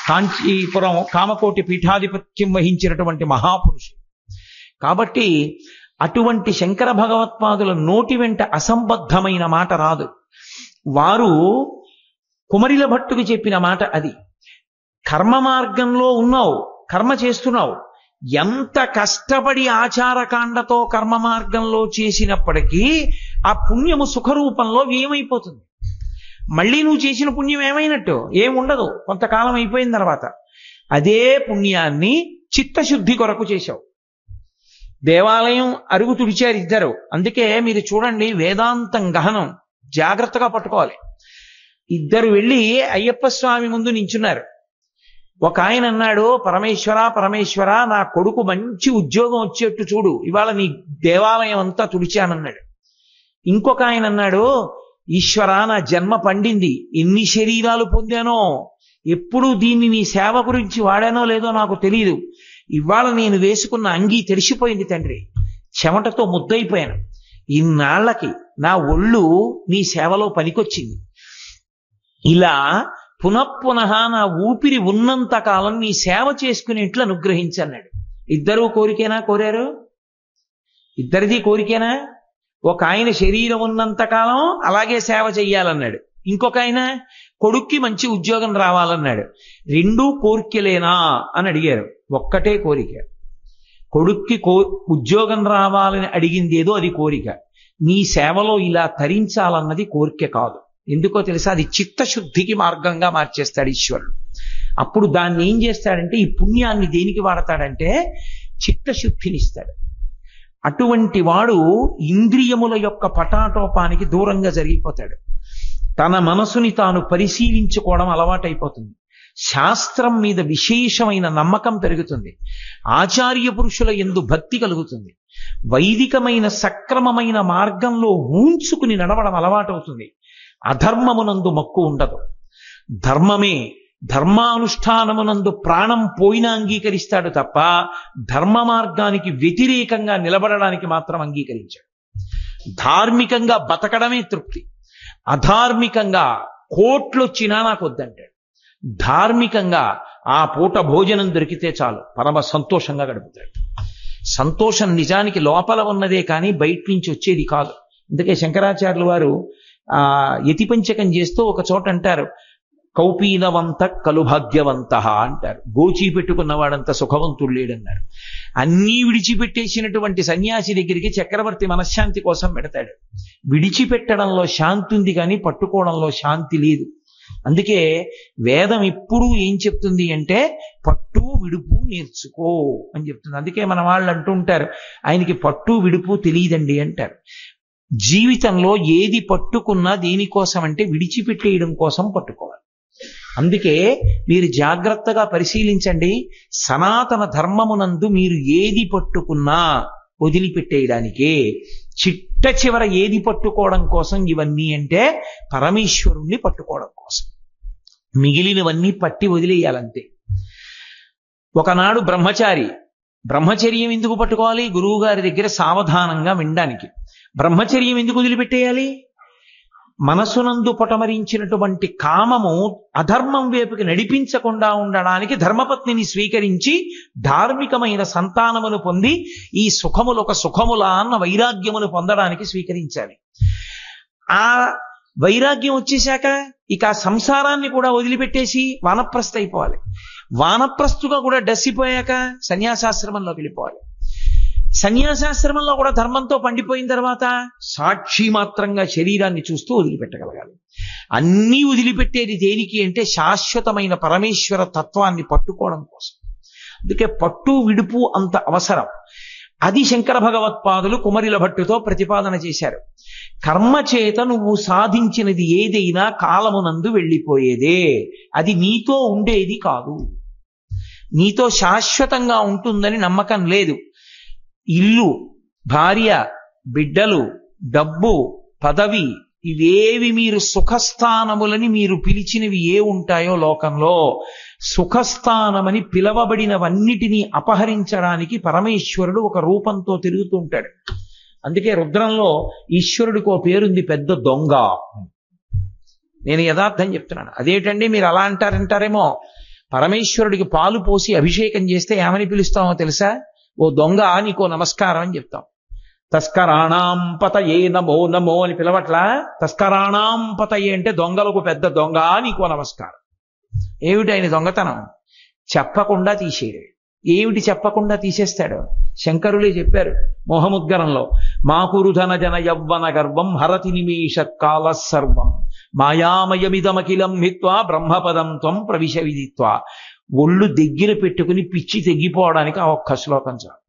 కాంచీపురం కామకోటి పీఠాధిపత్యం వహించినటువంటి మహాపురుషుడు. కాబట్టి అటువంటి శంకర భగవత్పాదుల నోటి వెంట అసంబద్ధమైన మాట రాదు. వారు కుమరిల భట్టుకు చెప్పిన మాట అది. కర్మ మార్గంలో ఉన్నావు, కర్మ చేస్తున్నావు, ఎంత కష్టపడి ఆచారకాండతో కర్మ మార్గంలో చేసినప్పటికీ ఆ పుణ్యము సుఖరూపంలో ఏమైపోతుంది. మళ్ళీ నువ్వు చేసిన పుణ్యం ఏమైనట్టు? ఏముండదు. కొంతకాలం అయిపోయిన తర్వాత అదే పుణ్యాన్ని చిత్తశుద్ధి కొరకు చేశావు. దేవాలయం అరుగు తుడిచారు ఇద్దరు. అందుకే మీరు చూడండి, వేదాంతం గహనం జాగ్రత్తగా పట్టుకోవాలి. ఇద్దరు వెళ్ళి అయ్యప్ప స్వామి ముందు నించున్నారు. ఒక ఆయన అన్నాడు, పరమేశ్వర పరమేశ్వర, నా కొడుకు మంచి ఉద్యోగం వచ్చేట్టు చూడు, ఇవాళ నీ దేవాలయం అంతా తుడిచానన్నాడు. ఇంకొక ఆయన అన్నాడు, ఈశ్వర నా జన్మ పండింది, ఎన్ని శరీరాలు పొందానో, ఎప్పుడు దీన్ని నీ సేవ గురించి వాడానో లేదో నాకు తెలియదు, ఇవాళ నేను వేసుకున్న అంగీ తెరిచిపోయింది తండ్రి, చెమటతో ముద్దయిపోయాను, ఇన్నాళ్లకి నా ఒళ్ళు నీ సేవలో పనికొచ్చింది, ఇలా పునఃపునః నా ఊపిరి ఉన్నంత కాలం నీ సేవ చేసుకునేట్లు అనుగ్రహించన్నాడు. ఇద్దరూ కోరికేనా కోరారు? ఇద్దరిది కోరికేనా? ఒక ఆయన శరీరం ఉన్నంత కాలం అలాగే సేవ చెయ్యాలన్నాడు. ఇంకొక ఆయన కొడుక్కి మంచి ఉద్యోగం రావాలన్నాడు. రెండూ కోరికలేనా అని అడిగారు. ఒక్కటే కోరిక. కొడుక్కి ఉద్యోగం రావాలని అడిగింది ఏదో అది కోరిక. నీ సేవలో ఇలా తరించాలన్నది కోరిక కాదు. ఎందుకో తెలుసా? అది చిత్తశుద్ధికి మార్గంగా మార్చేస్తాడు ఈశ్వరుడు. అప్పుడు దాన్ని ఏం చేస్తాడంటే, ఈ పుణ్యాన్ని దేనికి వాడతాడంటే చిత్తశుద్ధిని ఇస్తాడు. అటువంటి వాడు ఇంద్రియముల యొక్క పటాటోపానికి దూరంగా జరిగిపోతాడు. తన మనసుని తాను పరిశీలించుకోవడం అలవాటైపోతుంది. శాస్త్రం మీద విశేషమైన నమ్మకం పెరుగుతుంది. ఆచార్య పురుషుల యందు భక్తి కలుగుతుంది. వైదికమైన సక్రమమైన మార్గంలో ఊంచుకుని నడవడం అలవాటవుతుంది. అధర్మమునందు మక్కువ ఉండదు. ధర్మమే, ధర్మానుష్ఠానమునందు ప్రాణం పోయినా అంగీకరిస్తాడు తప్ప ధర్మ మార్గానికి వ్యతిరేకంగా నిలబడడానికి మాత్రం అంగీకరించాడు. ధార్మికంగా బతకడమే తృప్తి. అధార్మికంగా కోట్లొచ్చినా నాకు వద్దంటాడు. ధార్మికంగా ఆ పూట భోజనం దొరికితే చాలు పరమ సంతోషంగా గడుపుతాడు. సంతోషం నిజానికి లోపల ఉన్నదే కానీ బయట నుంచి వచ్చేది కాదు. అందుకే శంకరాచార్యులు వారు యతిపంచకం చేస్తూ ఒక చోట అంటారు, కౌపీనవంత కలుభాగ్యవంత అంటారు. గోచి పెట్టుకున్నవాడంత సుఖవంతుడు లేడన్నారు. అన్నీ విడిచిపెట్టేసినటువంటి సన్యాసి దగ్గరికి చక్రవర్తి మనశ్శాంతి కోసం పెడతాడు. విడిచిపెట్టడంలో శాంతి ఉంది కానీ పట్టుకోవడంలో శాంతి లేదు. అందుకే వేదం ఎప్పుడూ ఏం చెప్తుంది అంటే పట్టు విడుపు నేర్చుకో అని చెప్తుంది. అందుకే మన వాళ్ళు అంటూ ఉంటారు, ఆయనకి పట్టు విడుపు తెలియదండి అంటారు. జీవితంలో ఏది పట్టుకున్నా దేనికోసం అంటే విడిచిపెట్టేయడం కోసం పట్టుకోవాలి. అందుకే మీరు జాగ్రత్తగా పరిశీలించండి. సనాతన ధర్మమునందు మీరు ఏది పట్టుకున్నా వదిలిపెట్టేయడానికే. చిట్ట చివర ఏది పట్టుకోవడం కోసం ఇవన్నీ అంటే పరమేశ్వరుణ్ణి పట్టుకోవడం కోసం. మిగిలినవన్నీ పట్టి వదిలేయాలంతే. ఒకనాడు బ్రహ్మచర్యం ఎందుకు పట్టుకోవాలి? గురువు గారి దగ్గర సావధానంగా వినడానికి. బ్రహ్మచర్యం ఎందుకు వదిలిపెట్టేయాలి? మనసునందు పొటమరించినటువంటి కామము అధర్మం వైపుకి నడిపించకుండా ఉండడానికి ధర్మపత్నిని స్వీకరించి ధార్మికమైన సంతానమును పొంది ఈ సుఖములు ఒక సుఖములా అన్న వైరాగ్యమును పొందడానికి స్వీకరించాలి. ఆ వైరాగ్యం వచ్చేశాక ఇక సంసారాన్ని కూడా వదిలిపెట్టేసి వానప్రస్థ అయిపోవాలి. వానప్రస్థుగా కూడా డసిపోయాక సన్యాసాశ్రమంలోకి వెళ్ళిపోవాలి. సన్యాసాశ్రమంలో కూడా ధర్మంతో పండిపోయిన తర్వాత సాక్షి మాత్రంగా శరీరాన్ని చూస్తూ వదిలిపెట్టగలగాలి. అన్నీ వదిలిపెట్టేది దేనికి అంటే శాశ్వతమైన పరమేశ్వర తత్వాన్ని పట్టుకోవడం కోసం. అందుకే పట్టు విడుపు అంత అవసరం. అది శంకర భగవత్పాదులు కుమరిల భట్టుతో ప్రతిపాదన చేశారు. కర్మ చేత నువ్వు సాధించినది ఏదైనా కాలమునందు వెళ్ళిపోయేదే, అది నీతో ఉండేది కాదు. నీతో శాశ్వతంగా ఉంటుందని నమ్మకం లేదు. ఇల్లు, భార్య, బిడ్డలు, డబ్బు, పదవి ఇవేవి మీరు సుఖస్థానములని మీరు పిలిచినవి ఏ ఉంటాయో లోకంలో సుఖస్థానమని పిలవబడినవన్నిటినీ అపహరించడానికి పరమేశ్వరుడు ఒక రూపంతో తిరుగుతూ ఉంటాడు. అందుకే రుద్రంలో ఈశ్వరుడికి ఓ పేరుంది, పెద్ద దొంగ. నేను యథార్థం చెప్తున్నాను. అదేంటండి మీరు అలా అంటారేమో. పరమేశ్వరుడికి పాలు పోసి అభిషేకం చేస్తే ఏమని పిలుస్తామో తెలుసా? ఓ దొంగ నీకో నమస్కారం అని చెప్తాం. తస్కరాణాం పతయే నమో నమో అని పిలవట్లా. తస్కరాణాం పతయే అంటే దొంగలకు పెద్ద దొంగ నీకో నమస్కారం. ఏమిటి ఆయన దొంగతనం? చెప్పకుండా తీసేయడు. ఏమిటి చెప్పకుండా తీసేస్తాడు? శంకరులే చెప్పారు మోహముద్గరంలో, మాకురుధన జన యవ్వన గర్వం హరతి నిమేష కాల సర్వం మాయామయమిదమఖిలం హిత్వా బ్రహ్మపదం త్వం ప్రవిశ విదిత్వా. ఒళ్ళు దగ్గర పెట్టుకుని పిచ్చి తెగిపోవడానికి ఆ ఒక్క శ్లోకం చాలు.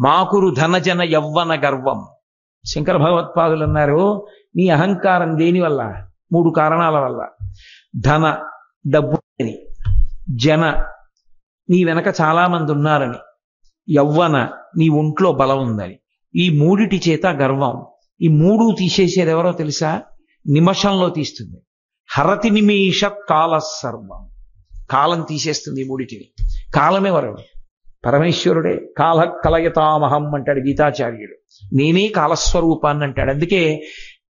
మాకురు ధనజన యవ్వన గర్వం. శంకర భగవత్పాదులు అన్నారు, నీ అహంకారం దేనివల్ల? 3 కారణాల వల్ల. ధన, డబ్బు అని. జన, నీ వెనక చాలా మంది ఉన్నారని. యవ్వన, నీ ఒంట్లో బలం ఉందని. ఈ 3 చేత గర్వం. ఈ 3 తీసేసేది ఎవరో తెలుసా? నిమిషంలో తీస్తుంది. హరతి నిమేష కాల సర్వం. కాలం తీసేస్తుంది ఈ 3. కాలం ఎవరు? పరమేశ్వరుడే. కాల కలయతామహం అంటాడు గీతాచార్యుడు. నేనే కాలస్వరూపాన్ని అంటాడు. అందుకే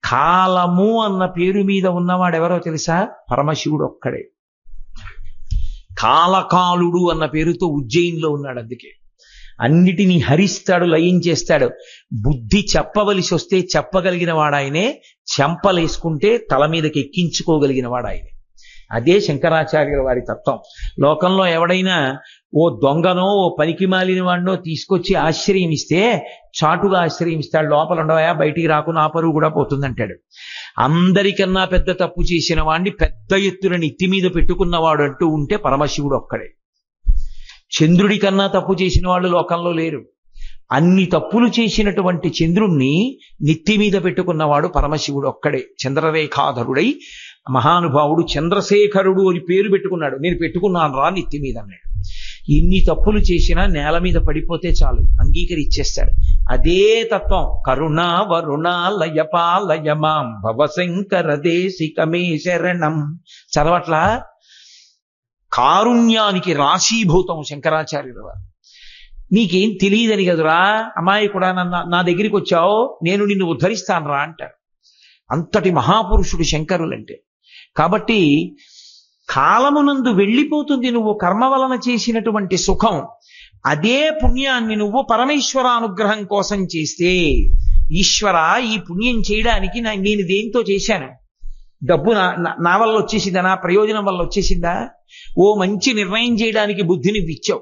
కాలము అన్న పేరు మీద ఉన్నవాడు ఎవరో తెలుసా? పరమశివుడు ఒక్కడే. కాలకాలుడు అన్న పేరుతో ఉజ్జయినిలో ఉన్నాడు. అందుకే అన్నిటినీ హరిస్తాడు, లయం చేస్తాడు. బుద్ధి చెప్పవలసి వస్తే చెప్పగలిగిన వాడాయనే, చెంపలేసుకుంటే తల మీదకి ఎక్కించుకోగలిగిన వాడాయనే. అదే శంకరాచార్యుల వారి తత్వం. లోకంలో ఎవడైనా ఓ దొంగనో ఓ పనికి మాలిన వాడినో తీసుకొచ్చి ఆశ్రయం ఇస్తే చాటుగా ఆశ్రయం ఇస్తాడు. లోపల ఉండవయా, బయటికి రాకుండా ఆ పరువు కూడా పోతుందంటాడు. అందరికన్నా పెద్ద తప్పు చేసిన వాడిని పెద్ద ఎత్తున నెత్తి మీద పెట్టుకున్నవాడు అంటూ ఉంటే పరమశివుడు ఒక్కడే. చంద్రుడి కన్నా తప్పు చేసిన వాళ్ళు లోకంలో లేరు. అన్ని తప్పులు చేసినటువంటి చంద్రుణ్ణి నెత్తి మీద పెట్టుకున్నవాడు పరమశివుడు ఒక్కడే. చంద్రరేఖాధరుడై మహానుభావుడు చంద్రశేఖరుడు అని పేరు పెట్టుకున్నాడు. నేను పెట్టుకున్నాను రా నెత్తి మీద అన్నాడు. ఇన్ని తప్పులు చేసినా నేల మీద పడిపోతే చాలు, అంగీకరిచ్చేస్తాడు. అదే తత్వం. కరుణా వరుణాలయపాలయమాం భవశంకర దేశికమే శరణం. చదవట్లా? కారుణ్యానికి రాశీభూతం శంకరాచార్యుల వారు. నీకేం తెలియదని కదురా అమ్మాయి కూడా నా దగ్గరికి వచ్చావు, నేను నిన్ను ఉద్ధరిస్తాను రా అంటారు. అంతటి మహాపురుషుడు శంకరులంటే. కాబట్టి కాలమునందు వెళ్ళిపోతుంది నువ్వు కర్మ వలన చేసినటువంటి సుఖం. అదే పుణ్యాన్ని నువ్వు పరమేశ్వరానుగ్రహం కోసం చేస్తే, ఈశ్వర ఈ పుణ్యం చేయడానికి నేను దేంతో చేశాను? డబ్బు నా వల్ల వచ్చేసిందా? నా ప్రయోజనం వల్ల వచ్చేసిందా? ఓ మంచి నిర్ణయం చేయడానికి బుద్ధి నువ్వు ఇచ్చావు,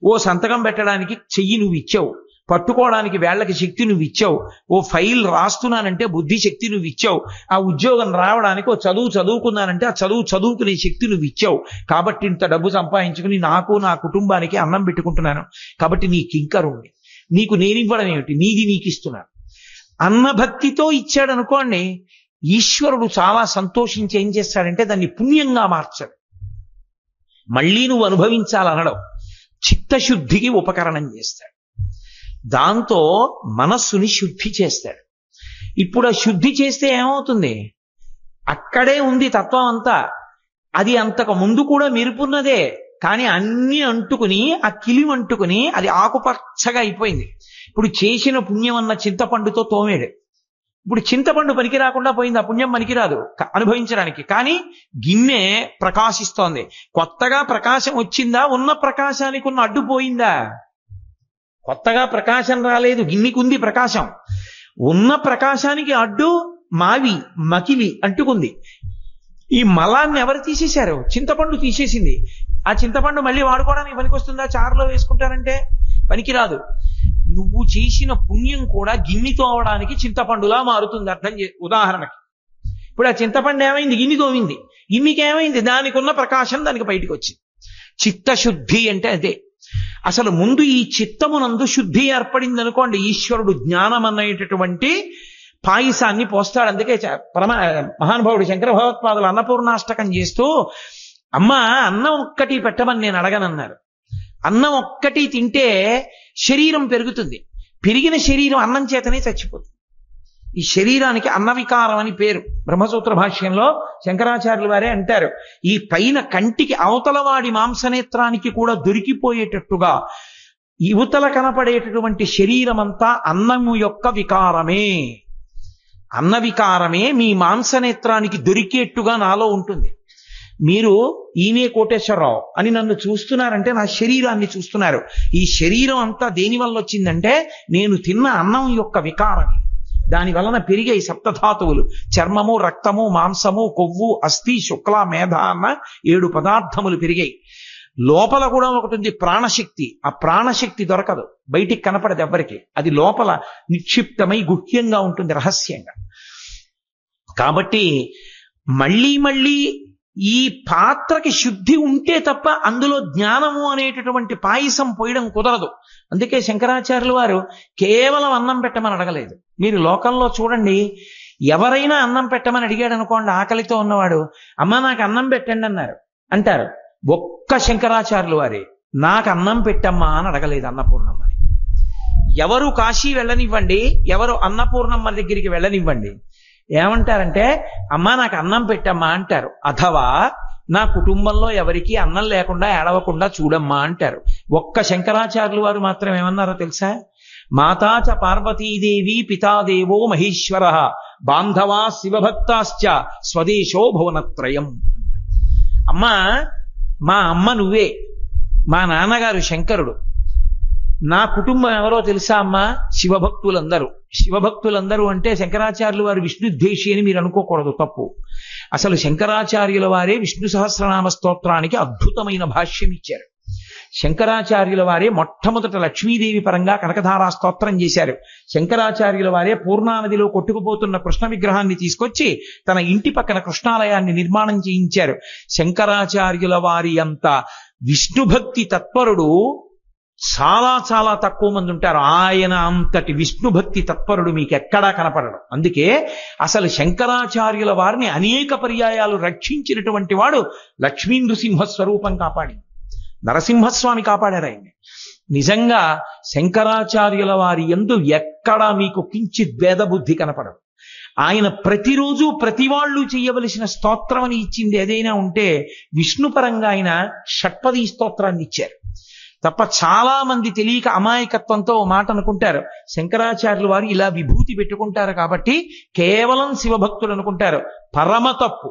ఓ సంతకం పెట్టడానికి చెయ్యి నువ్వు ఇచ్చావు, పట్టుకోవడానికి వేళ్లకి శక్తి నువ్వు ఇచ్చావు, ఓ ఫైల్ రాస్తున్నానంటే బుద్ధి శక్తి నువ్వు ఇచ్చావు, ఆ ఉద్యోగం రావడానికి ఓ చదువుకున్నానంటే ఆ చదువుకునే శక్తి నువ్వు ఇచ్చావు. కాబట్టి ఇంత డబ్బు సంపాదించుకుని నాకు నా కుటుంబానికి అన్నం పెట్టుకుంటున్నాను. కాబట్టి నీ కింకరుణ్ణి, నీకు నేనివ్వడం ఏమిటి? నీది నీకు ఇస్తున్నాను అన్న భక్తితో ఇచ్చాడు అనుకోండి, ఈశ్వరుడు చాలా సంతోషించి ఏం చేస్తాడంటే దాన్ని పుణ్యంగా మార్చాడు. మళ్ళీ నువ్వు అనుభవించాలనడం, చిత్తశుద్ధికి ఉపకరణం చేస్తాడు. దాంతో మనస్సుని శుద్ధి చేస్తాడు. ఇప్పుడు ఆ శుద్ధి చేస్తే ఏమవుతుంది? అక్కడే ఉంది తత్వం అంతా. అది అంతకు ముందు కూడా మెరుపున్నదే, కానీ అన్ని అంటుకుని ఆ కిలిం అంటుకుని అది ఆకుపచ్చగా అయిపోయింది. ఇప్పుడు చేసిన పుణ్యం అన్న చింతపండుతో తోమేడు. ఇప్పుడు చింతపండు పనికి రాకుండా పోయింది, ఆ పుణ్యం పనికిరాదు అనుభవించడానికి. కానీ గిన్నె ప్రకాశిస్తోంది. కొత్తగా ప్రకాశం వచ్చిందా? ఉన్న ప్రకాశానికి ఉన్న అడ్డు పోయిందా? కొత్తగా ప్రకాశం రాలేదు, గిన్నెకి ఉంది ప్రకాశం. ఉన్న ప్రకాశానికి అడ్డు మావి మకిలి అంటుకుంది. ఈ మలాన్ని ఎవరు తీసేశారు? చింతపండు తీసేసింది. ఆ చింతపండు మళ్ళీ వాడుకోవడానికి పనికొస్తుందా? చారులో వేసుకుంటారంటే పనికిరాదు. నువ్వు చేసిన పుణ్యం కూడా గిన్నెతో అవడానికి చింతపండులా మారుతుంది. ఉదాహరణకి ఇప్పుడు ఆ చింతపండు ఏమైంది? గిన్నె తోమింది. గిన్నెకి ఏమైంది? దానికి ఉన్న ప్రకాశం దానికి బయటకు వచ్చింది. చిత్తశుద్ధి అంటే అదే. అసలు ముందు ఈ చిత్తమునందు శుద్ధి ఏర్పడింది అనుకోండి, ఈశ్వరుడు జ్ఞానం అనేటటువంటి పాయసాన్ని పోస్తాడు. అందుకే మహానుభావుడు శంకర భగవత్పాదులు అన్నపూర్ణాష్టకం చేస్తూ, అమ్మా అన్నం ఒక్కటి పెట్టమని నేను అడగనన్నారు. అన్నం ఒక్కటి తింటే శరీరం పెరుగుతుంది. పెరిగిన శరీరం అన్నం చేతనే చచ్చిపోతుంది. ఈ శరీరానికి అన్నవికారం అని పేరు. బ్రహ్మసూత్ర భాష్యంలో శంకరాచార్యుల వారే అంటారు, ఈ పైన కంటికి అవతలవాడి మాంసనేత్రానికి కూడా దొరికిపోయేటట్టుగా యువతల కనపడేటటువంటి శరీరం అంతా అన్నము యొక్క వికారమే. అన్న వికారమే మీ మాంసనేత్రానికి దొరికేట్టుగా నాలో ఉంటుంది. మీరు ఈమె కోటేశ్వరరావు అని నన్ను చూస్తున్నారంటే నా శరీరాన్ని చూస్తున్నారు. ఈ శరీరం అంతా దేని వల్ల వచ్చిందంటే నేను తిన్న అన్నం యొక్క వికారం. దాని వలన పెరిగే సప్తధాతువులు, చర్మము, రక్తము, మాంసము, కొవ్వు, అస్థి, శుక్ల, మేధ అన్న 7 పదార్థములు పెరిగాయి. లోపల కూడా ఒకటి ఉంది ప్రాణశక్తి. ఆ ప్రాణశక్తి దొరకదు, బయటికి కనపడదు ఎవ్వరికి. అది లోపల నిక్షిప్తమై గుహ్యంగా ఉంటుంది, రహస్యంగా. కాబట్టి మళ్ళీ ఈ పాత్రకి శుద్ధి ఉంటే తప్ప అందులో జ్ఞానము అనేటటువంటి పాయసం పోయడం కుదరదు. అందుకే శంకరాచార్యుల వారు కేవలం అన్నం పెట్టమని అడగలేదు. మీరు లోకంలో చూడండి, ఎవరైనా అన్నం పెట్టమని అడిగాడు అనుకోండి, ఆకలితో ఉన్నవాడు, అమ్మ నాకు అన్నం పెట్టండి అంటారు. ఒక్క శంకరాచార్యుల వారే నాకు అన్నం పెట్టమ్మా అని అడగలేదు అన్నపూర్ణమ్మని. ఎవరు కాశీ వెళ్ళనివ్వండి, ఎవరు అన్నపూర్ణమ్మ దగ్గరికి వెళ్ళనివ్వండి, ఏమంటారంటే అమ్మా నాకు అన్నం పెట్టమ్మా అంటారు. అథవా నా కుటుంబంలో ఎవరికి అన్నం లేకుండా ఏడవకుండా చూడమ్మా అంటారు. ఒక్క శంకరాచార్యుల వారు మాత్రం ఏమన్నారో తెలుసా? మాతాచ పార్వతీదేవి పితాదేవో మహేశ్వర బాంధవా శివభక్తాశ్చ స్వదేశో భువనత్రయం. అమ్మా మా అమ్మ నువ్వే, మా నాన్నగారు శంకరుడు, నా కుటుంబం ఎవరో తెలుసా అమ్మా? శివభక్తులందరూ. శివభక్తులందరూ అంటే శంకరాచార్యుల వారు విష్ణుద్వేషి అని మీరు అనుకోకూడదు, తప్పు. అసలు శంకరాచార్యుల వారే విష్ణు సహస్రనామ స్తోత్రానికి అద్భుతమైన భాష్యం ఇచ్చారు. శంకరాచార్యుల వారే మొట్టమొదట లక్ష్మీదేవి పరంగా కనకధారా స్తోత్రం చేశారు. శంకరాచార్యుల వారే పూర్ణానదిలో కొట్టుకుపోతున్న కృష్ణ విగ్రహాన్ని తీసుకొచ్చి తన ఇంటి పక్కన కృష్ణాలయాన్ని నిర్మాణం చేయించారు. శంకరాచార్యుల వారి అంత విష్ణుభక్తి తత్పరుడు చాలా చాలా తక్కువ మంది ఉంటారు. ఆయన అంతటి విష్ణుభక్తి తత్పరుడు మీకు ఎక్కడా కనపడడు. అందుకే అసలు శంకరాచార్యుల వారిని అనేక పర్యాయాలు రక్షించినటువంటి వాడు లక్ష్మీ నృసింహ స్వరూపం కాపాడి నరసింహస్వామి కాపాడారు ఆయన్ని. నిజంగా శంకరాచార్యుల వారి యందు ఎక్కడా మీకు కించిత్ భేదబుద్ధి కనపడదు. ఆయన ప్రతిరోజు ప్రతి వాళ్ళు చేయవలసిన స్తోత్రం అని ఇచ్చింది ఏదైనా ఉంటే విష్ణుపరంగా ఆయన షట్పది స్తోత్రాన్ని ఇచ్చారు తప్ప చాలా మంది తెలియక అమాయకత్వంతో మాట అనుకుంటారు, శంకరాచార్యుల వారు ఇలా విభూతి పెట్టుకుంటారు కాబట్టి కేవలం శివభక్తులు అనుకుంటారు. పరమ తప్పు.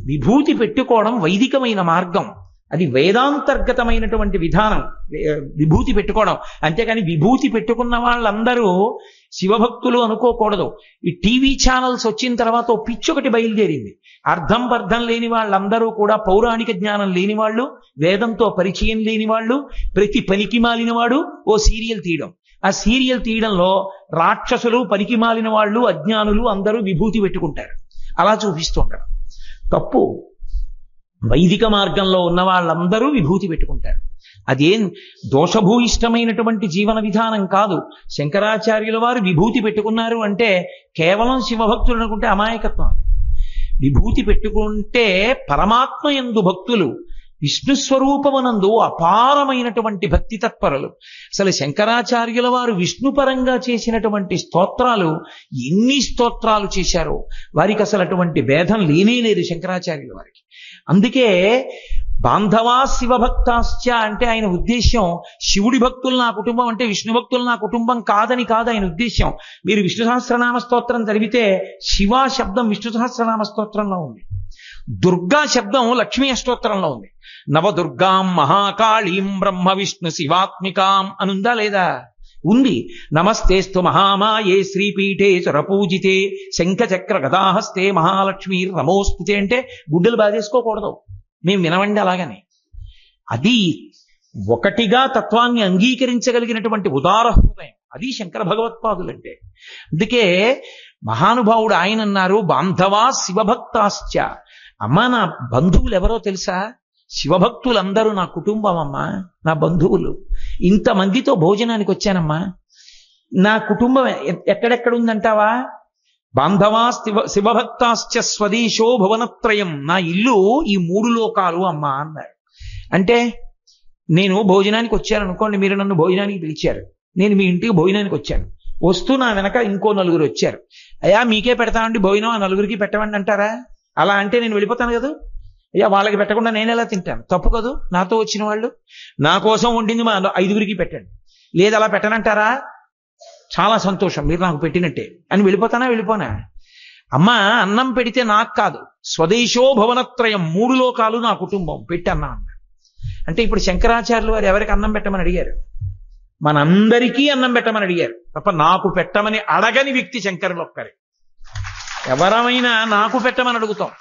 విభూతి పెట్టుకోవడం వైదికమైన మార్గం, అది వేదాంతర్గతమైనటువంటి విధానం విభూతి పెట్టుకోవడం. అంతేకాని విభూతి పెట్టుకున్న వాళ్ళందరూ శివభక్తులు అనుకోకూడదు. ఈ టీవీ ఛానల్స్ వచ్చిన తర్వాత ఓ పిచ్చొకటి బయలుదేరింది. అర్థం పర్థం లేని వాళ్ళందరూ కూడా పౌరాణిక జ్ఞానం లేని వాళ్ళు, వేదంతో పరిచయం లేని వాళ్ళు, ప్రతి పనికి మాలినవాడు ఓ సీరియల్ తీయడం. ఆ సీరియల్ తీయడంలో రాక్షసులు, పనికి మాలిన వాళ్ళు, అజ్ఞానులు అందరూ విభూతి పెట్టుకుంటారు. అలా చూపిస్తుంటారు. తప్పు. వైదిక మార్గంలో ఉన్న వాళ్ళందరూ విభూతి పెట్టుకుంటారు. అదేం దోషభూయిష్టమైనటువంటి జీవన విధానం కాదు. శంకరాచార్యుల వారు విభూతి పెట్టుకున్నారు అంటే కేవలం శివభక్తులు అనుకుంటే అమాయకత్వం. అది విభూతి పెట్టుకుంటే పరమాత్మ యందు భక్తులు, విష్ణు స్వరూపమునందు అపారమైనటువంటి భక్తి తత్పరులు. అసలు శంకరాచార్యుల వారు విష్ణుపరంగా చేసినటువంటి స్తోత్రాలు ఎన్ని స్తోత్రాలు చేశారో. వారికి అసలు అటువంటి భేదం లేనే లేదు శంకరాచార్యుల వారికి. అందుకే బాంధవా శివభక్తాశ్చ అంటే ఆయన ఉద్దేశ్యం శివుడి భక్తులు నా కుటుంబం అంటే విష్ణు భక్తులు నా కుటుంబం కాదని కాదు ఆయన ఉద్దేశ్యం. మీరు విష్ణు సహస్రనామ స్తోత్రం చదివితే శివ శబ్దం విష్ణు సహస్రనామ స్తోత్రంలో ఉంది, దుర్గా శబ్దం లక్ష్మీ అష్టోత్తరంలో ఉంది. నవదుర్గాం మహాకాళీం బ్రహ్మ విష్ణు శివాత్మికాం అనుందా లేదా? ఉంది. నమస్తేస్తు మహామాయే శ్రీపీఠే సురపూజితే శంఖచక్ర గదాహస్తే మహాలక్ష్మీ నమోస్తుతే అంటే గుడ్డలు బాధేసుకోకూడదు. మేము వినవండి అలాగని. అది ఒకటిగా తత్వాన్ని అంగీకరించగలిగినటువంటి ఉదార హృదయం. అది శంకర భగవత్పాదులంటే. అందుకే మహానుభావుడు ఆయన అన్నారు, బాంధవా శివభక్తాశ్చ. అమ్మా నా బంధువులు ఎవరో తెలుసా? శివభక్తులందరూ నా కుటుంబం అమ్మా, నా బంధువులు. ఇంతమందితో భోజనానికి వచ్చానమ్మా. నా కుటుంబం ఎక్కడెక్కడుందంటావా? బాంధవా శివభక్తాశ్చ స్వదేశో భువనత్రయం. నా ఇల్లు ఈ 3 లోకాలు అమ్మా అన్నారు. అంటే నేను భోజనానికి వచ్చాను అనుకోండి, మీరు నన్ను భోజనానికి పిలిచారు, నేను మీ ఇంటికి భోజనానికి వచ్చాను. వస్తూ నా వెనక ఇంకో 4 వచ్చారు. అయ్యా మీకే పెడతామండి భోజనం, ఆ 4కి పెట్టమండి అంటారా? అలా అంటే నేను వెళ్ళిపోతాను కదా. అయ్యా వాళ్ళకి పెట్టకుండా నేను ఎలా తింటాను? తప్పు కదూ. నాతో వచ్చిన వాళ్ళు నా కోసం వండింది మా 5గురికి పెట్టండి, లేదు అలా పెట్టనంటారా? చాలా సంతోషం, మీరు నాకు పెట్టినట్టే అని వెళ్ళిపోనా? అమ్మా అన్నం పెడితే నాకు కాదు, స్వదేశో భువనత్రయం 3 లోకాలు నా కుటుంబం పెట్టి అన్నా అన్న. అంటే ఇప్పుడు శంకరాచార్యులు వారు ఎవరికి అన్నం పెట్టమని అడిగారు? మనందరికీ అన్నం పెట్టమని అడిగారు తప్ప నాకు పెట్టమని అడగని వ్యక్తి శంకరులు ఒక్కరే. ఎవరమైనా నాకు పెట్టమని అడుగుతాం.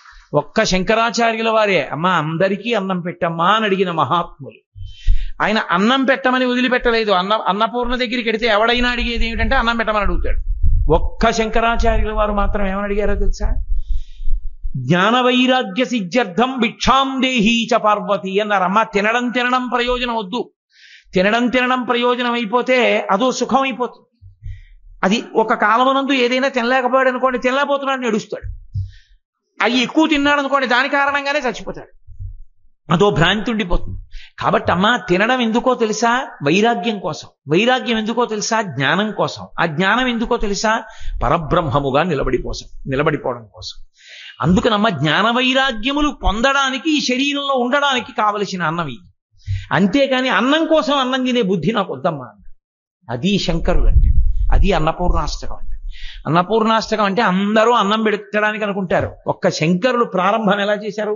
ఒక్క శంకరాచార్యుల వారే అమ్మా అందరికీ అన్నం పెట్టమ్మా అని అడిగిన మహాత్ములు. ఆయన అన్నం పెట్టమని వదిలిపెట్టలేదు. అన్నపూర్ణ దగ్గరికి వెడితే ఎవడైనా అడిగేది ఏమిటంటే అన్నం పెట్టమని అడుగుతాడు. ఒక్క శంకరాచార్యుల వారు మాత్రం ఏమని అడిగారో తెలుసా? జ్ఞాన వైరాగ్య సిద్ధ్యర్థం భిక్షాం దేహీ చ పార్వతి అన్నారు. అమ్మ తినడం ప్రయోజనం వద్దు. తినడం ప్రయోజనం అయిపోతే అదో సుఖం అయిపోతుంది. అది ఒక కాలమునందు ఏదైనా తినలేకపోయాడు అనుకోండి, తినలేకపోతున్నాడు ఏడుస్తాడు. అవి ఎక్కువ తిన్నాడు అనుకోండి, దాని కారణంగానే చచ్చిపోతాడు. అదో భ్రాంతి ఉండిపోతుంది. కాబట్టి అమ్మ తినడం ఎందుకో తెలుసా? వైరాగ్యం కోసం. వైరాగ్యం ఎందుకో తెలుసా? జ్ఞానం కోసం. ఆ జ్ఞానం ఎందుకో తెలుసా? పరబ్రహ్మముగా నిలబడిపోవడం కోసం. అందుకనమ్మ జ్ఞాన వైరాగ్యములు పొందడానికి, ఈ శరీరంలో ఉండడానికి కావలసిన అన్నం ఇది. అంతేకాని అన్నం కోసం అన్నం తినే బుద్ధి నాకు వద్దమ్మా అన్న. అది శంకరులు అంటే. అది అన్నపూర్ణాష్టకం అంటే. అన్నపూర్ణాష్టకం అంటే అందరూ అన్నం పెట్టడానికి అనుకుంటారు. ఒక్క శంకరులు ప్రారంభం ఎలా చేశారు?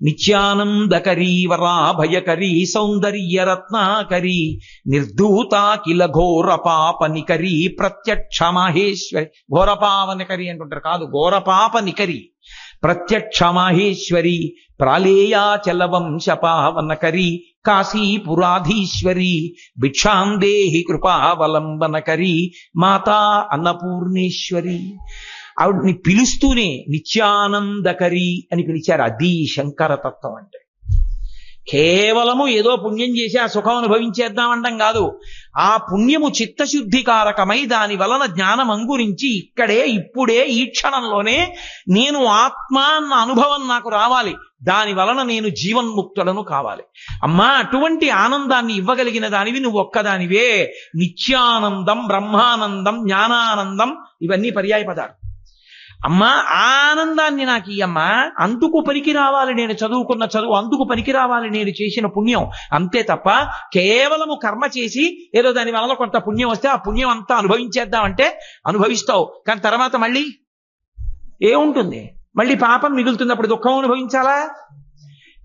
నిత్యానందకరీ వరాభయకరీ సౌందర్య రత్నాకరీ నిర్ధూతాకిల ఘోర పాపనికరీ ప్రత్యక్ష మహేశ్వరి. ఘోరపావనికరి అంటుంటారు, కాదు, ఘోరపాపనికరి ప్రత్యక్ష మహేశ్వరి ప్రాళేయాచల వంశపావనకరి కాశీపురాధీశ్వరి భిక్షాందేహి కృపావలంబనకరి మాతా అన్నపూర్ణేశ్వరి. ఆవిడ్ని పిలుస్తూనే నిత్యానందకరి అని పిలిచారు. అది శంకరతత్వం అంటే. కేవలము ఏదో పుణ్యం చేసి ఆ సుఖం అనుభవించేద్దామంటాం కాదు. ఆ పుణ్యము చిత్తశుద్ధికారకమై దాని వలన జ్ఞానం అంగురించి ఇక్కడే ఇప్పుడే ఈ క్షణంలోనే నేను ఆత్మ అన్న అనుభవం నాకు రావాలి. దాని వలన నేను జీవన్ముక్తులను కావాలి. అమ్మా అటువంటి ఆనందాన్ని ఇవ్వగలిగిన దానివి నువ్వు ఒక్కదానివే. నిత్యానందం, బ్రహ్మానందం, జ్ఞానానందం ఇవన్నీ పర్యాయ పదాలు. అమ్మా ఆనందాన్ని నాకు ఇయ్యమ్మా. అందుకు పనికి రావాలి నేను చదువుకున్న చదువు, అందుకు పనికి రావాలి నేను చేసిన పుణ్యం. అంతే తప్ప కేవలము కర్మ చేసి ఏదో దాని వల్ల కొంత పుణ్యం వస్తే ఆ పుణ్యం అంతా అనుభవించేద్దామంటే అనుభవిస్తావు, కానీ తర్వాత మళ్ళీ ఏముంటుంది? మళ్ళీ పాపం మిగులుతుంది, అప్పుడు దుఃఖం అనుభవించాలా?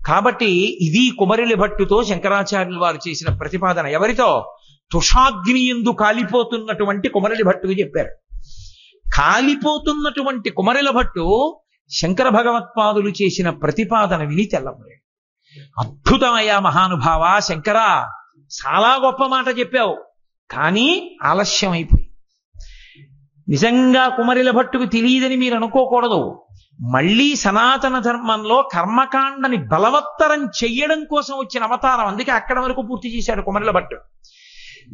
కాబట్టి ఇది కుమరిలి భట్టుతో శంకరాచార్యులు వారు చేసిన ప్రతిపాదన. ఎవరితో? తుషాగ్ని యందు కాలిపోతున్నటువంటి కుమరిలి భట్టుకు చెప్పారు. కాలిపోతున్నటువంటి కుమరిల భట్టు శంకర భగవత్పాదులు చేసిన ప్రతిపాదన విని తెల్లబోయాడు. అద్భుతమయ్యా మహానుభావ శంకర, చాలా గొప్ప మాట చెప్పావు, కానీ ఆలస్యం అయిపోయి. నిజంగా కుమరిల భట్టుకు తెలియదని మీరు అనుకోకూడదు. మళ్ళీ సనాతన ధర్మంలో కర్మకాండని బలవత్తరం చెయ్యడం కోసం వచ్చిన అవతారం. అందుకే అక్కడ వరకు పూర్తి చేశాడు కుమరిల భట్టు.